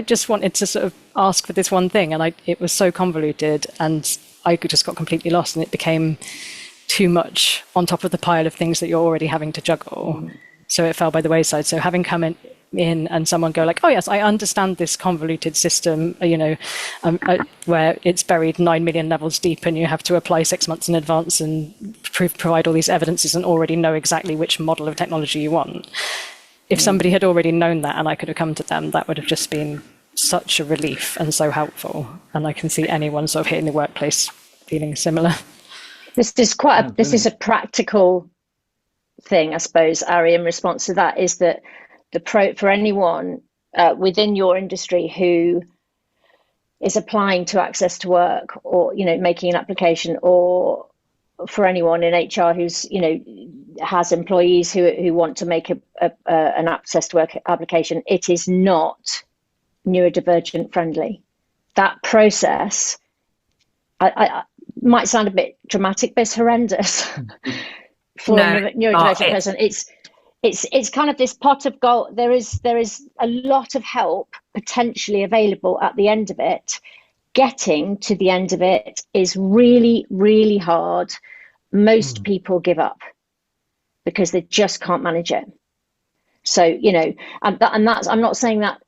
just wanted to sort of ask for this one thing, and it was so convoluted, and I just got completely lost, and it became too much on top of the pile of things that you're already having to juggle. So it fell by the wayside. So having come in and someone go like, oh yes, I understand this convoluted system, where it's buried 9 million levels deep and you have to apply 6 months in advance and provide all these evidences and already know exactly which model of technology you want. If somebody had already known that and I could have come to them, that would have just been such a relief and so helpful. And I can see anyone sort of hitting the workplace feeling similar. This is a practical thing, I suppose, Ari, in response to that, is that for anyone within your industry who is applying to access to work, or making an application, or for anyone in HR who's has employees who want to make an access to work application, it is not neurodivergent friendly. That process, I might sound a bit dramatic, but it's horrendous for a neurodivergent person. It's kind of this pot of gold. There is a lot of help potentially available at the end of it. Getting to the end of it is really, really hard. Most people give up because they just can't manage it. So, and that's, I'm not saying that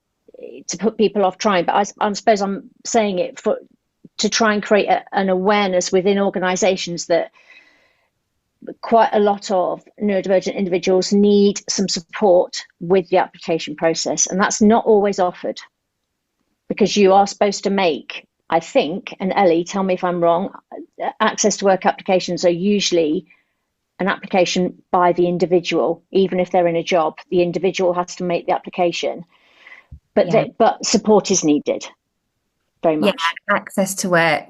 to put people off trying, but I suppose I'm saying it to try and create an awareness within organizations that quite a lot of neurodivergent individuals need some support with the application process. And that's not always offered, because you are supposed to make, I think, and Ellie, tell me if I'm wrong, access to work applications are usually an application by the individual. Even if they're in a job, the individual has to make the application. But support is needed. Very much. Yeah, access to work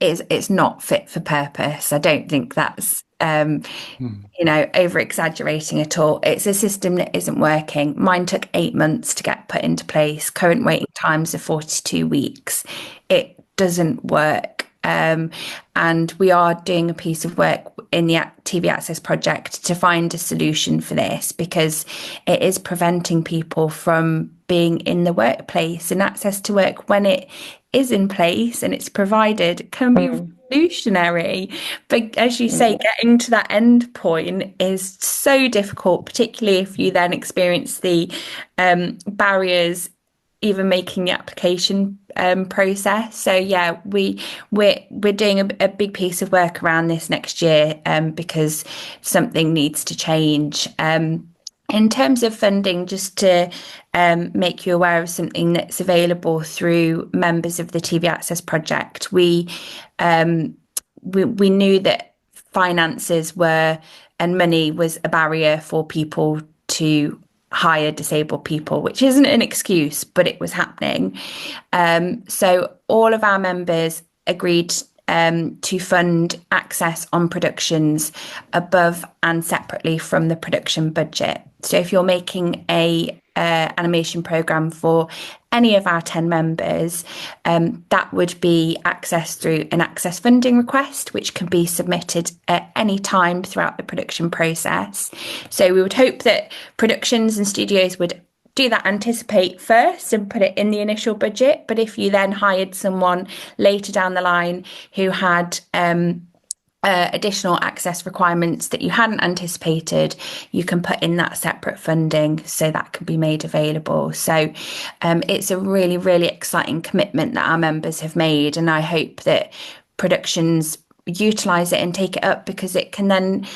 it's not fit for purpose. I don't think that's over exaggerating at all. It's a system that isn't working. Mine took 8 months to get put into place. Current waiting times are 42 weeks. It doesn't work. And we are doing a piece of work in the TV Access project to find a solution for this, because it is preventing people from being in the workplace. And access to work, when it is in place and it's provided, can be revolutionary. But as you say, getting to that end point is so difficult, particularly if you then experience the barriers even making the application process. So yeah, we're doing a big piece of work around this next year because something needs to change. In terms of funding, just to make you aware of something that's available through members of the TV Access project, we knew that finances and money was a barrier for people to hire disabled people, which isn't an excuse, but it was happening. So all of our members agreed to fund access on productions above and separately from the production budget. So if you're making a animation program for any of our 10 members, that would be accessed through an access funding request, which can be submitted at any time throughout the production process. So we would hope that productions and studios would do that anticipate first and put it in the initial budget. But if you then hired someone later down the line who had additional access requirements that you hadn't anticipated, you can put in that separate funding so that can be made available. So it's a really, really exciting commitment that our members have made, and I hope that productions utilise it and take it up, because it can then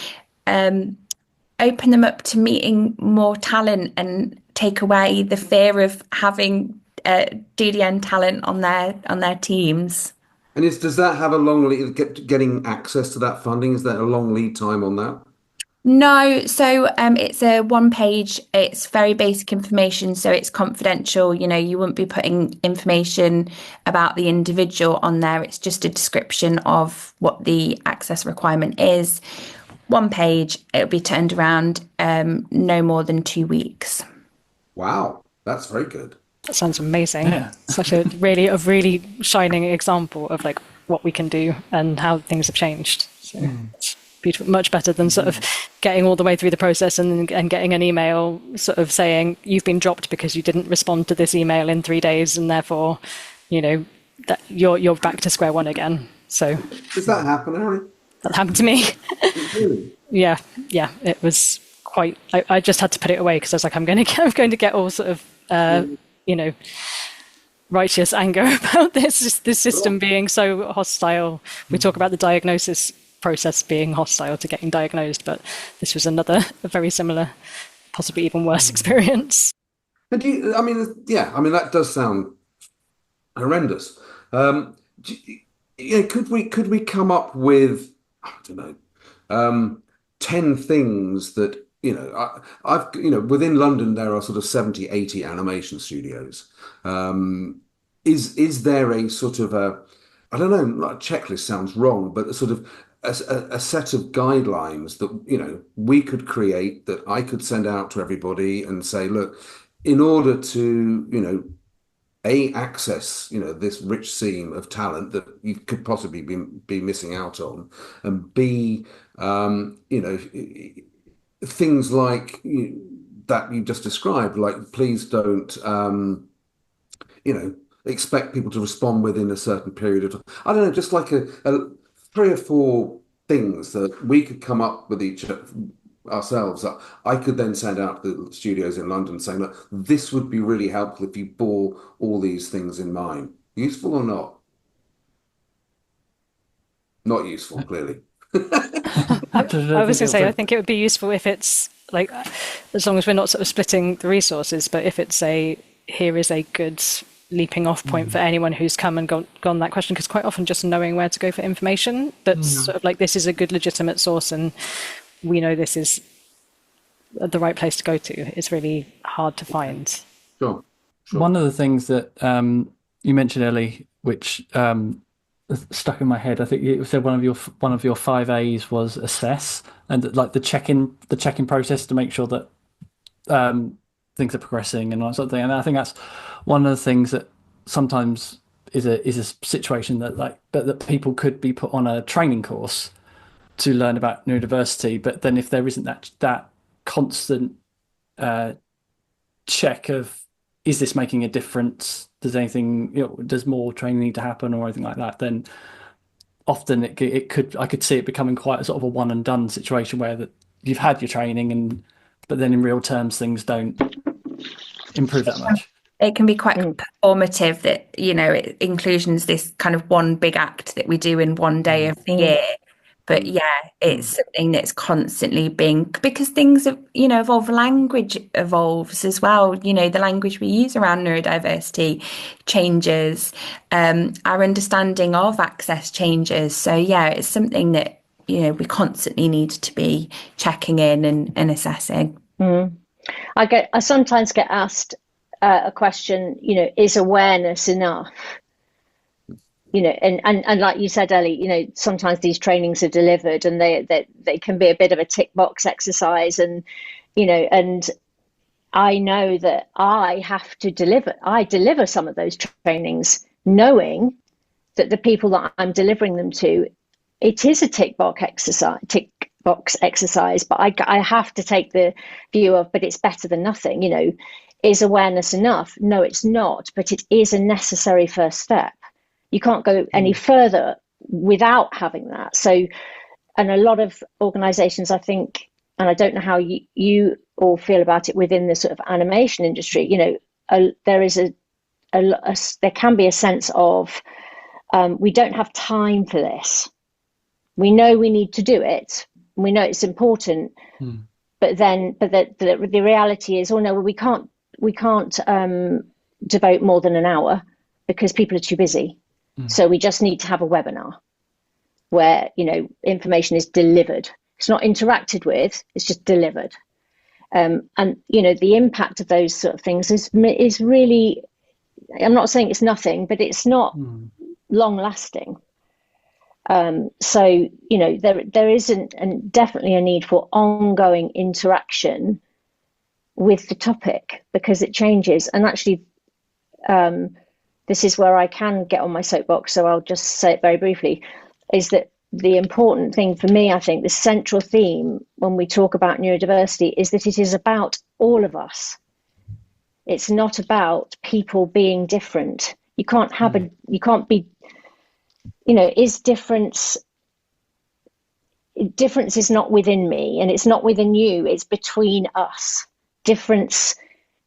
open them up to meeting more talent and take away the fear of having DDN talent on their teams. And does that have a long lead, getting access to that funding? Is there a long lead time on that? No, so it's a one page, it's very basic information, so it's confidential. You wouldn't be putting information about the individual on there. It's just a description of what the access requirement is. One page, it'll be turned around no more than 2 weeks. Wow, that's very good. That sounds amazing. Yeah. Such a really shining example of like what we can do and how things have changed. So it's beautiful, much better than sort of getting all the way through the process and getting an email sort of saying you've been dropped because you didn't respond to this email in 3 days, and therefore, that you're back to square one again. So Does that happen, Ari? that happened to me. Really? Yeah, it was quite. I just had to put it away because I was like, I'm going to get all sort of righteous anger about this system being so hostile. We talk about the diagnosis process being hostile to getting diagnosed, but this was a very similar, possibly even worse experience. And that does sound horrendous. Could we come up with, I don't know, 10 things that I've within London there are sort of 70, 80 animation studios. Is there a sort of I don't know, like a checklist sounds wrong, but a sort of a set of guidelines that we could create, that I could send out to everybody and say, look, in order to access this rich seam of talent that you could possibly be missing out on, and B, things like that you just described, like please don't expect people to respond within a certain period of time. I don't know, just like a 3 or 4 things that we could come up with ourselves that I could then send out to the studios in London saying, look, this would be really helpful if you bore all these things in mind. Useful or not? Not useful, clearly. I was going to say, I think it would be useful if it's like, as long as we're not sort of splitting the resources, but if it's here is a good leaping off point for anyone who's come and gone that question, because quite often just knowing where to go for information that's sort of like, this is a good legitimate source and we know this is the right place to go to, is really hard to find. Sure. One of the things that you mentioned, Ellie, which stuck in my head, I think you said one of your 5 A's was assess, and like the check-in process to make sure that things are progressing and all that sort of thing. And I think that's one of the things that sometimes is a situation that people could be put on a training course to learn about neurodiversity, but then if there isn't that constant check of, is this making a difference? Does more training need to happen or anything like that? Then often I could see it becoming quite a sort of a one and done situation where that you've had your training but then in real terms things don't improve that much. It can be quite performative that, inclusion's this kind of one big act that we do in one day of the year. But yeah, it's something that's constantly because things have, evolve, language evolves as well. The language we use around neurodiversity changes, our understanding of access changes. So yeah, it's something that, we constantly need to be checking in and assessing. I sometimes get asked a question, is awareness enough? And like you said, Ellie, sometimes these trainings are delivered and they can be a bit of a tick box exercise. And, and I know that I have to deliver some of those trainings, knowing that the people that I'm delivering them to, it is a tick box exercise, but I have to take the view of, but it's better than nothing. Is awareness enough? No, it's not, but it is a necessary first step. You can't go any further without having that. So, and a lot of organizations, I think, and I don't know how you all feel about it within the sort of animation industry, there is there can be a sense of, we don't have time for this. We know we need to do it. We know it's important, but the reality is, no, we can't devote more than an hour because people are too busy. So we just need to have a webinar where, information is delivered It's not interacted with, it's just delivered. And, you know, the impact of those sort of things is really, I'm not saying it's nothing, but it's not long lasting. So, you know, there isn't definitely a need for ongoing interaction with the topic because it changes. And actually, this is where I can get on my soapbox, so I'll just say it very briefly, is that the important thing for me, I think, the central theme when we talk about neurodiversity is that it is about all of us. It's not about people being different. You can't have you can't be, you know, difference is not within me and it's not within you, it's between us. Difference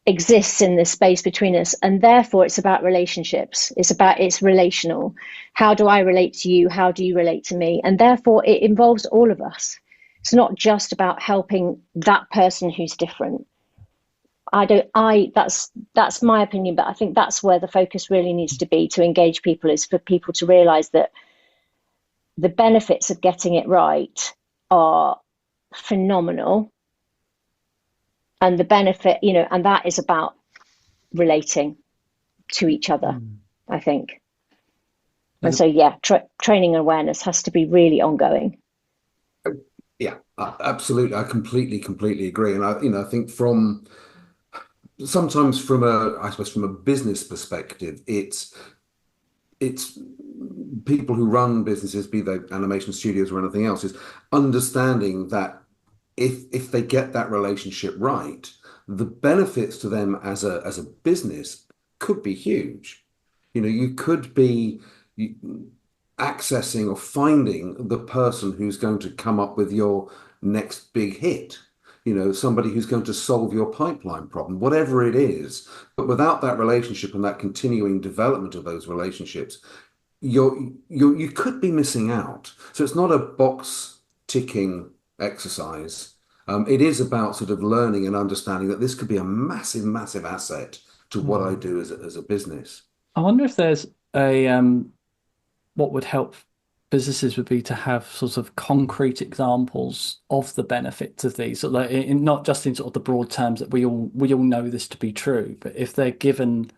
exists in the space between us, and therefore it's about relationships. It's relational. How do I relate to you? How do you relate to me? And therefore it involves all of us. It's not just about helping that person who's different. That's my opinion, but I think that's where the focus really needs to be to engage people, is for people to realize that the benefits of getting it right are phenomenal. And the benefit, you know, and that is about relating to each other, I think. And so, yeah, training awareness has to be really ongoing. Yeah, absolutely. I completely agree. And I think sometimes from a business perspective, it's people who run businesses, be they animation studios or anything else, is understanding that if they get that relationship right, the benefits to them as a business could be huge. You know, you could be accessing or finding the person who's going to come up with your next big hit. You know, somebody who's going to solve your pipeline problem, whatever it is. But without that relationship and that continuing development of those relationships, you could be missing out. So it's not a box ticking exercise. It is about sort of learning and understanding that this could be a massive asset to what I do as a business. I wonder if there's what would help businesses would be to have sort of concrete examples of the benefits of these, so like not just in sort of the broad terms that we all know this to be true, but if they're given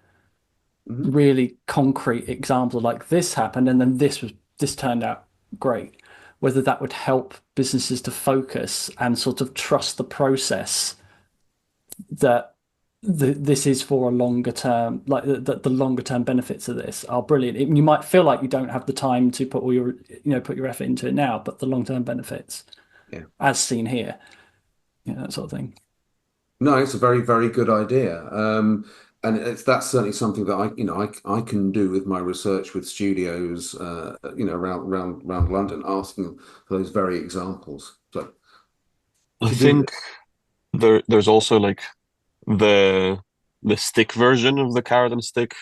really concrete examples, like this happened and then this turned out great, whether that would help businesses to focus and sort of trust the process that this is for a longer term, like the longer term benefits of this are brilliant. You might feel like you don't have the time to put all your effort into it now, but the long term benefits, as seen here, that sort of thing. No, it's a very, very good idea. And that's certainly something that I can do with my research with studios, around London, asking for those very examples. So I think there's also like the stick version of the carrot and stick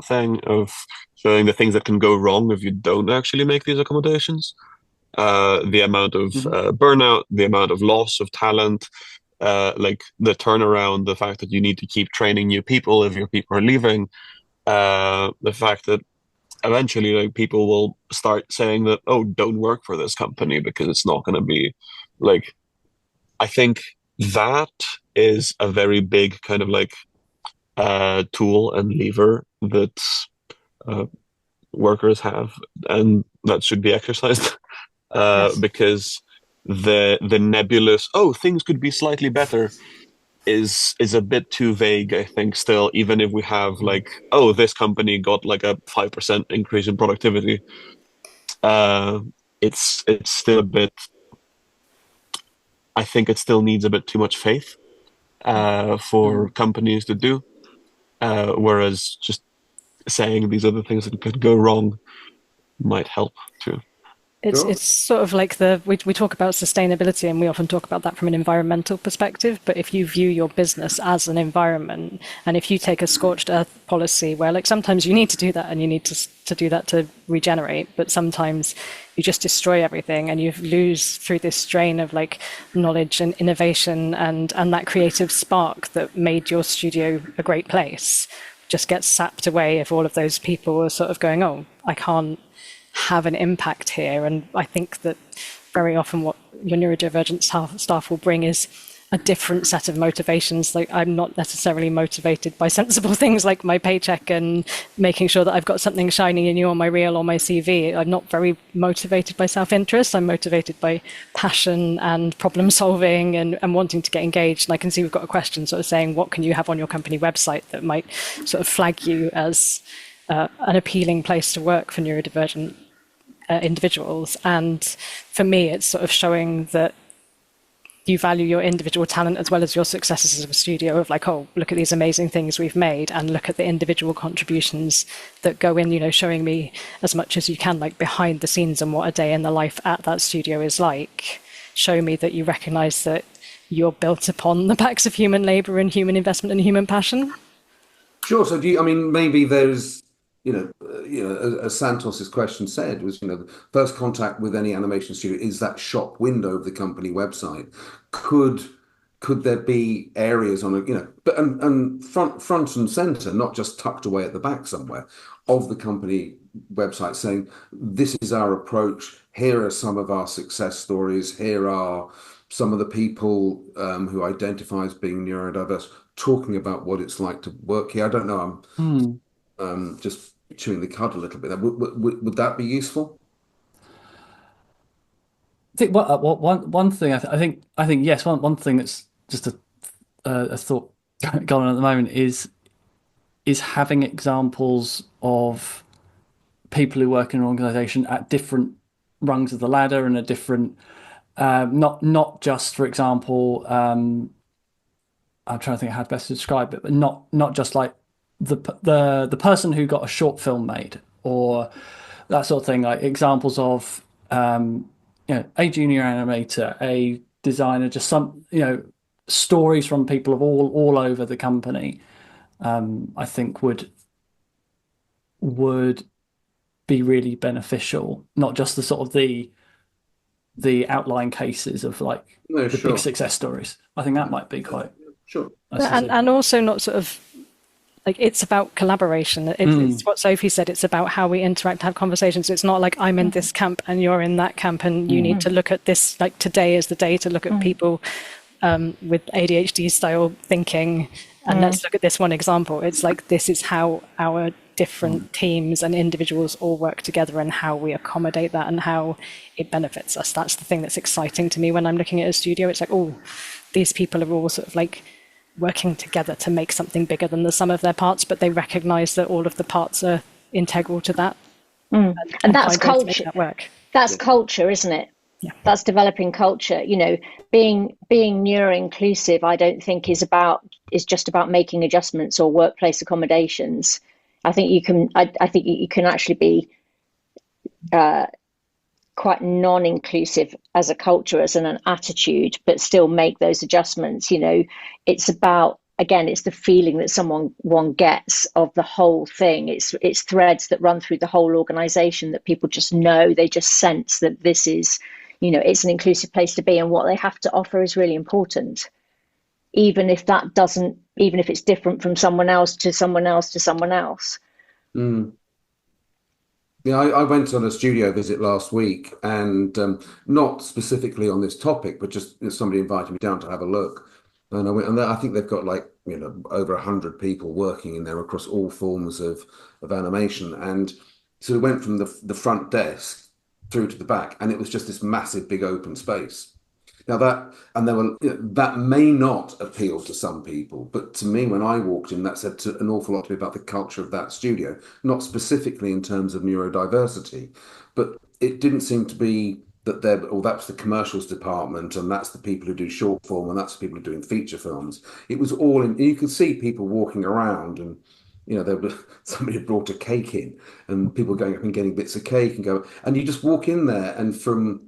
thing of showing the things that can go wrong if you don't actually make these accommodations. The amount of burnout, the amount of loss of talent, like the turnaround, the fact that you need to keep training new people if your people are leaving, the fact that eventually like people will start saying that, oh, don't work for this company because it's not going to be like, I think that is a very big kind of like tool and lever that workers have, and that should be exercised because the nebulous, oh, things could be slightly better is a bit too vague, I think, still, even if we have like, oh, this company got like a 5% increase in productivity. It's still a bit, I think it still needs a bit too much faith for companies to do, whereas just saying these other things that could go wrong might help too. It's sort of like we talk about sustainability, and we often talk about that from an environmental perspective. But if you view your business as an environment, and if you take a scorched earth policy where like sometimes you need to do that and you need to do that to regenerate, but sometimes you just destroy everything and you lose through this drain of like knowledge and innovation and that creative spark that made your studio a great place, just gets sapped away if all of those people are sort of going, oh, I can't have an impact here. And I think that very often what your neurodivergent staff will bring is a different set of motivations. Like, I'm not necessarily motivated by sensible things like my paycheck and making sure that I've got something shiny and new on my reel or my CV. I'm not very motivated by self-interest. I'm motivated by passion and problem solving and wanting to get engaged. And I can see we've got a question sort of saying, what can you have on your company website that might sort of flag you as an appealing place to work for neurodivergent individuals? And for me, it's sort of showing that you value your individual talent as well as your successes as a studio, of like, oh, look at these amazing things we've made, and look at the individual contributions that go in, you know, showing me as much as you can, like behind the scenes and what a day in the life at that studio is like. Show me that you recognize that you're built upon the backs of human labor and human investment and human passion. Sure. So I mean, maybe there's, as Santos's question said, was, the first contact with any animation studio is that shop window of the company website. Could there be areas on but and front and center, not just tucked away at the back somewhere, of the company website saying, this is our approach, here are some of our success stories, here are some of the people who identify as being neurodiverse, talking about what it's like to work here. I don't know, I'm just chewing the cud a little bit. Would that be useful? I think one thing I think yes, one thing that's just a thought going on at the moment is having examples of people who work in an organization at different rungs of the ladder and a different not just, for example, I'm trying to think how best to describe it, but not just like the person who got a short film made or that sort of thing, like examples of a junior animator, a designer, just some stories from people of all over the company. I think would be really beneficial, not just the sort of the outline cases of like big success stories. I think that might be quite sure. And also not sort of like, it's about collaboration. It's what Sophie said. It's about how we interact, have conversations. It's not like I'm in this camp and you're in that camp and you need to look at this. Like, today is the day to look at people with ADHD style thinking, and let's look at this one example. It's like, this is how our different teams and individuals all work together and how we accommodate that and how it benefits us. That's the thing that's exciting to me when I'm looking at a studio. It's like, oh, these people are all sort of like working together to make something bigger than the sum of their parts, but they recognize that all of the parts are integral to that. And that's culture. That's culture, isn't it? Yeah. That's developing culture. Being neuro-inclusive, I don't think is just about making adjustments or workplace accommodations. I think you can actually be quite non-inclusive as a culture, as an attitude, but still make those adjustments. It's about, again, it's the feeling that one gets of the whole thing. It's threads that run through the whole organization that people just know, they just sense that this is, it's an inclusive place to be, and what they have to offer is really important. Even if it's different from someone else to someone else to someone else. Yeah, I went on a studio visit last week, and not specifically on this topic, but just somebody invited me down to have a look. And I went, and I think they've got like over 100 people working in there across all forms of animation. And so we went from the front desk through to the back, and it was just this massive, big open space. Now that may not appeal to some people, but to me, when I walked in, that said an awful lot to me about the culture of that studio, not specifically in terms of neurodiversity, but it didn't seem to be that that's the commercials department, and that's the people who do short form, and that's the people who are doing feature films. It was all in. You could see people walking around, and somebody had brought a cake in, and people going up and getting bits of cake and you just walk in there, and from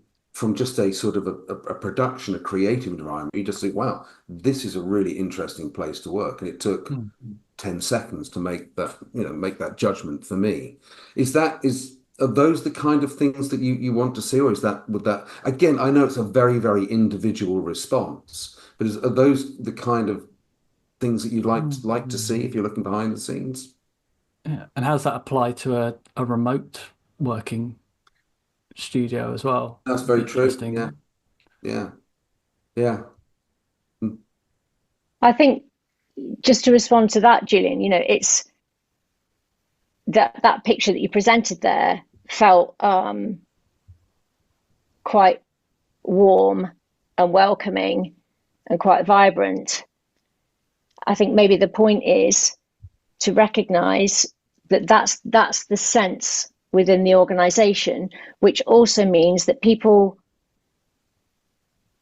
just a sort of a production, a creative environment, you just think, wow, this is a really interesting place to work. And it took 10 seconds to make that judgment for me. Are those the kind of things that you want to see, or would that again, I know it's a very, very individual response, but are those the kind of things that you'd like to see if you're looking behind the scenes? Yeah. And how does that apply to a remote working studio as well. That's very true. Interesting. Yeah. I think just to respond to that, Julian, it's that picture that you presented there felt quite warm and welcoming and quite vibrant. I think maybe the point is to recognize that that's the sense within the organization, which also means that people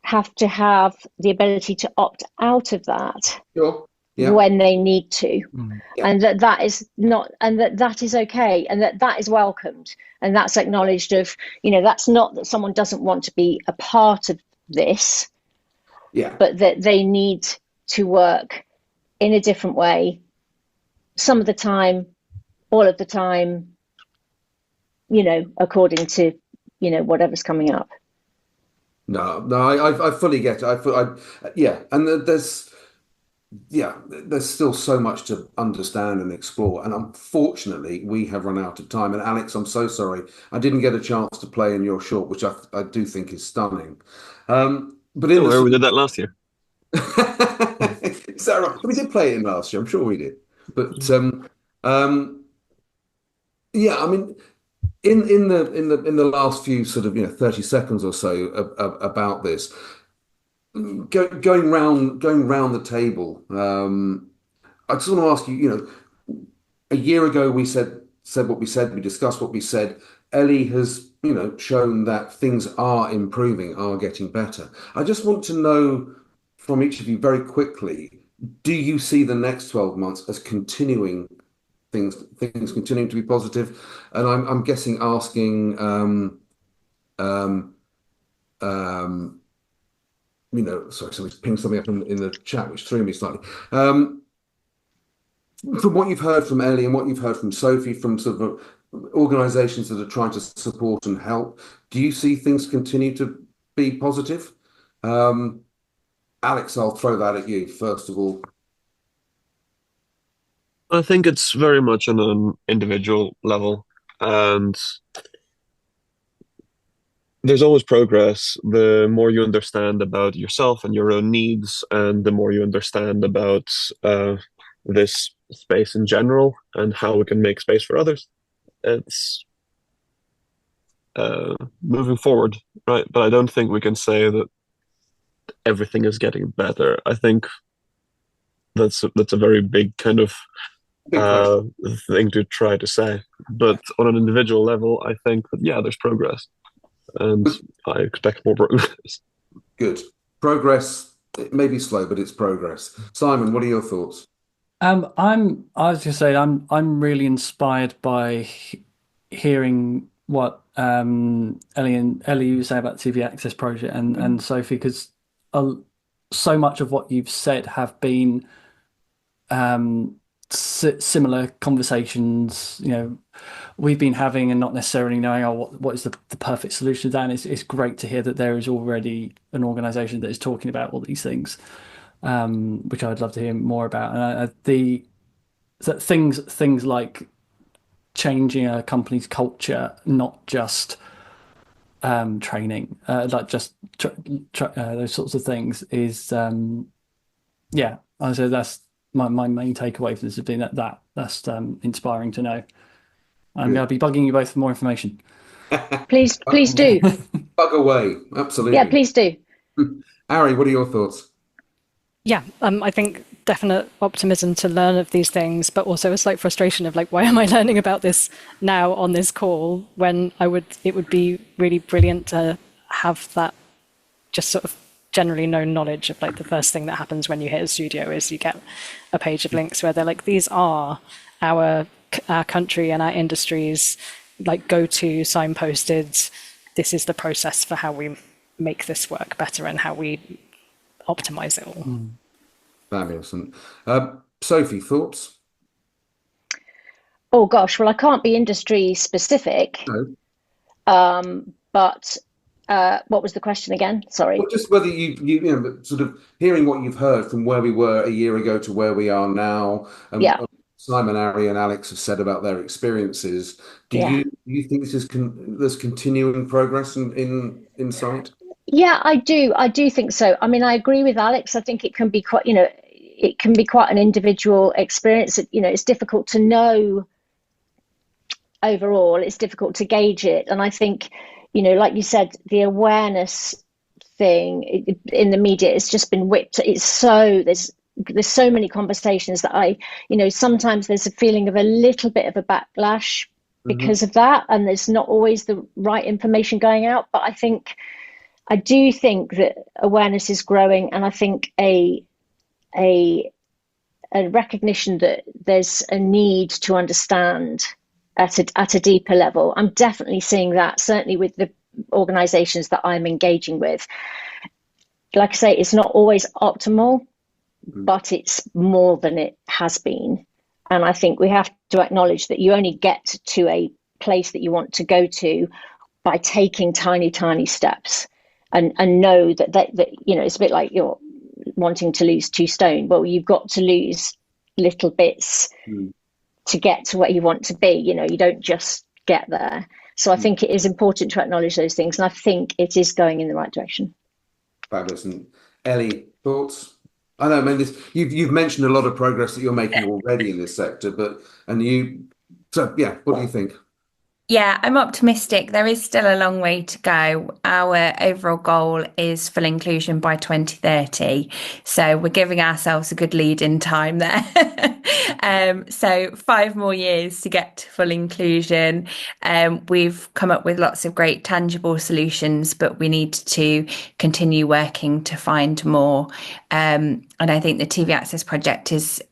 have to have the ability to opt out of that. Sure. Yeah. When they need to, Yeah. and that is not, and that is okay, and that is welcomed, and that's acknowledged. That's not that someone doesn't want to be a part of this, but that they need to work in a different way, some of the time, all of the time, according to whatever's coming up. No, I fully get it. And there's still so much to understand and explore. And unfortunately, we have run out of time. And Alex, I'm so sorry. I didn't get a chance to play in your short, which I do think is stunning. But we did that last year. Is that right? We did play it in last year. I'm sure we did. But I mean, in the last few sort of 30 seconds or so about this. Going round the table, I just want to ask you, a year ago we said what we said, we discussed what we said. Ellie has, shown that things are improving, are getting better. I just want to know from each of you very quickly, do you see the next 12 months as continuing things continuing to be positive? And I'm guessing asking sorry, somebody's pinged something up in the chat, which threw me slightly. From what you've heard from Ellie and what you've heard from Sophie, from sort of organisations that are trying to support and help, do you see things continue to be positive? Alex, I'll throw that at you first of all. I think it's very much on an individual level, and there's always progress. The more you understand about yourself and your own needs, and the more you understand about this space in general and how we can make space for others, it's moving forward, right? But I don't think we can say that everything is getting better. I think that's a very big kind of thing to try to say. But on an individual level, I think that there's progress. And I expect more progress. Good. Progress, it may be slow, but it's progress. Simon, what are your thoughts? I was going to say, I'm really inspired by hearing what Ellie you say about TV Access Project and Sophie, because so much of what you've said have been similar conversations we've been having, and not necessarily knowing what is the perfect solution to that. And it's great to hear that there is already an organization that is talking about all these things, which I'd love to hear more about. And things like changing a company's culture, not just training, like just those sorts of things is I say that's my main takeaway from this has been that's inspiring to know. I'm going to be bugging you both for more information. Please do. Bug away. Absolutely. Yeah, please do. Ari, what are your thoughts? Yeah, I think definite optimism to learn of these things, but also a slight frustration of why am I learning about this now on this call when it would be really brilliant to have that just sort of generally known knowledge of the first thing that happens when you hit a studio is you get a page of links where they're these are our country and our industries go-to signposted. This is the process for how we make this work better and how we optimize it all. Fabulous. And Sophie, thoughts? Oh gosh, well, I can't be industry specific. No. But what was the question again? Sorry. Well, just whether you sort of hearing what you've heard from where we were a year ago to where we are now, and Simon, Ari, and Alex have said about their experiences, do Yeah. you think this is there's continuing progress in sight? Yeah, I do. I do think so. I mean, I agree with Alex. I think it can be quite, it can be quite an individual experience. It's difficult to know overall. It's difficult to gauge it. And I think, like you said, the awareness thing in the media, it's just been whipped. There's so many conversations that sometimes there's a feeling of a little bit of a backlash because of that, and there's not always the right information going out. But I do think that awareness is growing, and I think a recognition that there's a need to understand at a deeper level. I'm definitely seeing that, certainly with the organizations that I'm engaging with. Like I say, it's not always optimal, but it's more than it has been. And I think we have to acknowledge that you only get to a place that you want to go to by taking tiny, tiny steps, and know that it's a bit like you're wanting to lose 2 stone. Well, you've got to lose little bits to get to where you want to be. You don't just get there. So I think it is important to acknowledge those things, and I think it is going in the right direction. Fabulous. And Ellie, thoughts? I know, I mean, you've mentioned a lot of progress that you're making already in this sector, what do you think? Yeah, I'm optimistic. There is still a long way to go. Our overall goal is full inclusion by 2030. So we're giving ourselves a good lead in time there. So 5 more years to get to full inclusion. We've come up with lots of great tangible solutions, but we need to continue working to find more. And I think the TV Access Project is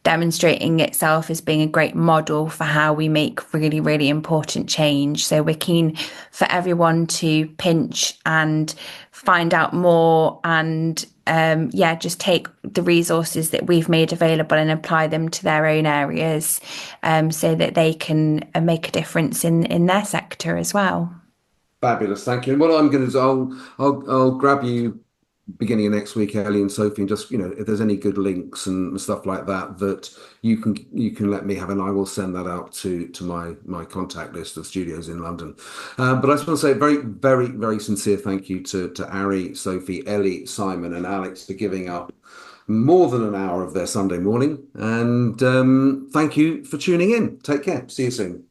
demonstrating itself as being a great model for how we make really, really important change. So we're keen for everyone to pinch and find out more and just take the resources that we've made available and apply them to their own areas, so that they can make a difference in their sector as well. Fabulous, thank you. And what I'm going to do is I'll grab you beginning of next week, Ellie and Sophie, and just if there's any good links and stuff like that you can let me have, and I will send that out to my contact list of studios in London. But I just want to say a very, very, very sincere thank you to Ari, Sophie, Ellie, Simon, and Alex for giving up more than an hour of their Sunday morning. And thank you for tuning in. Take care. See you soon.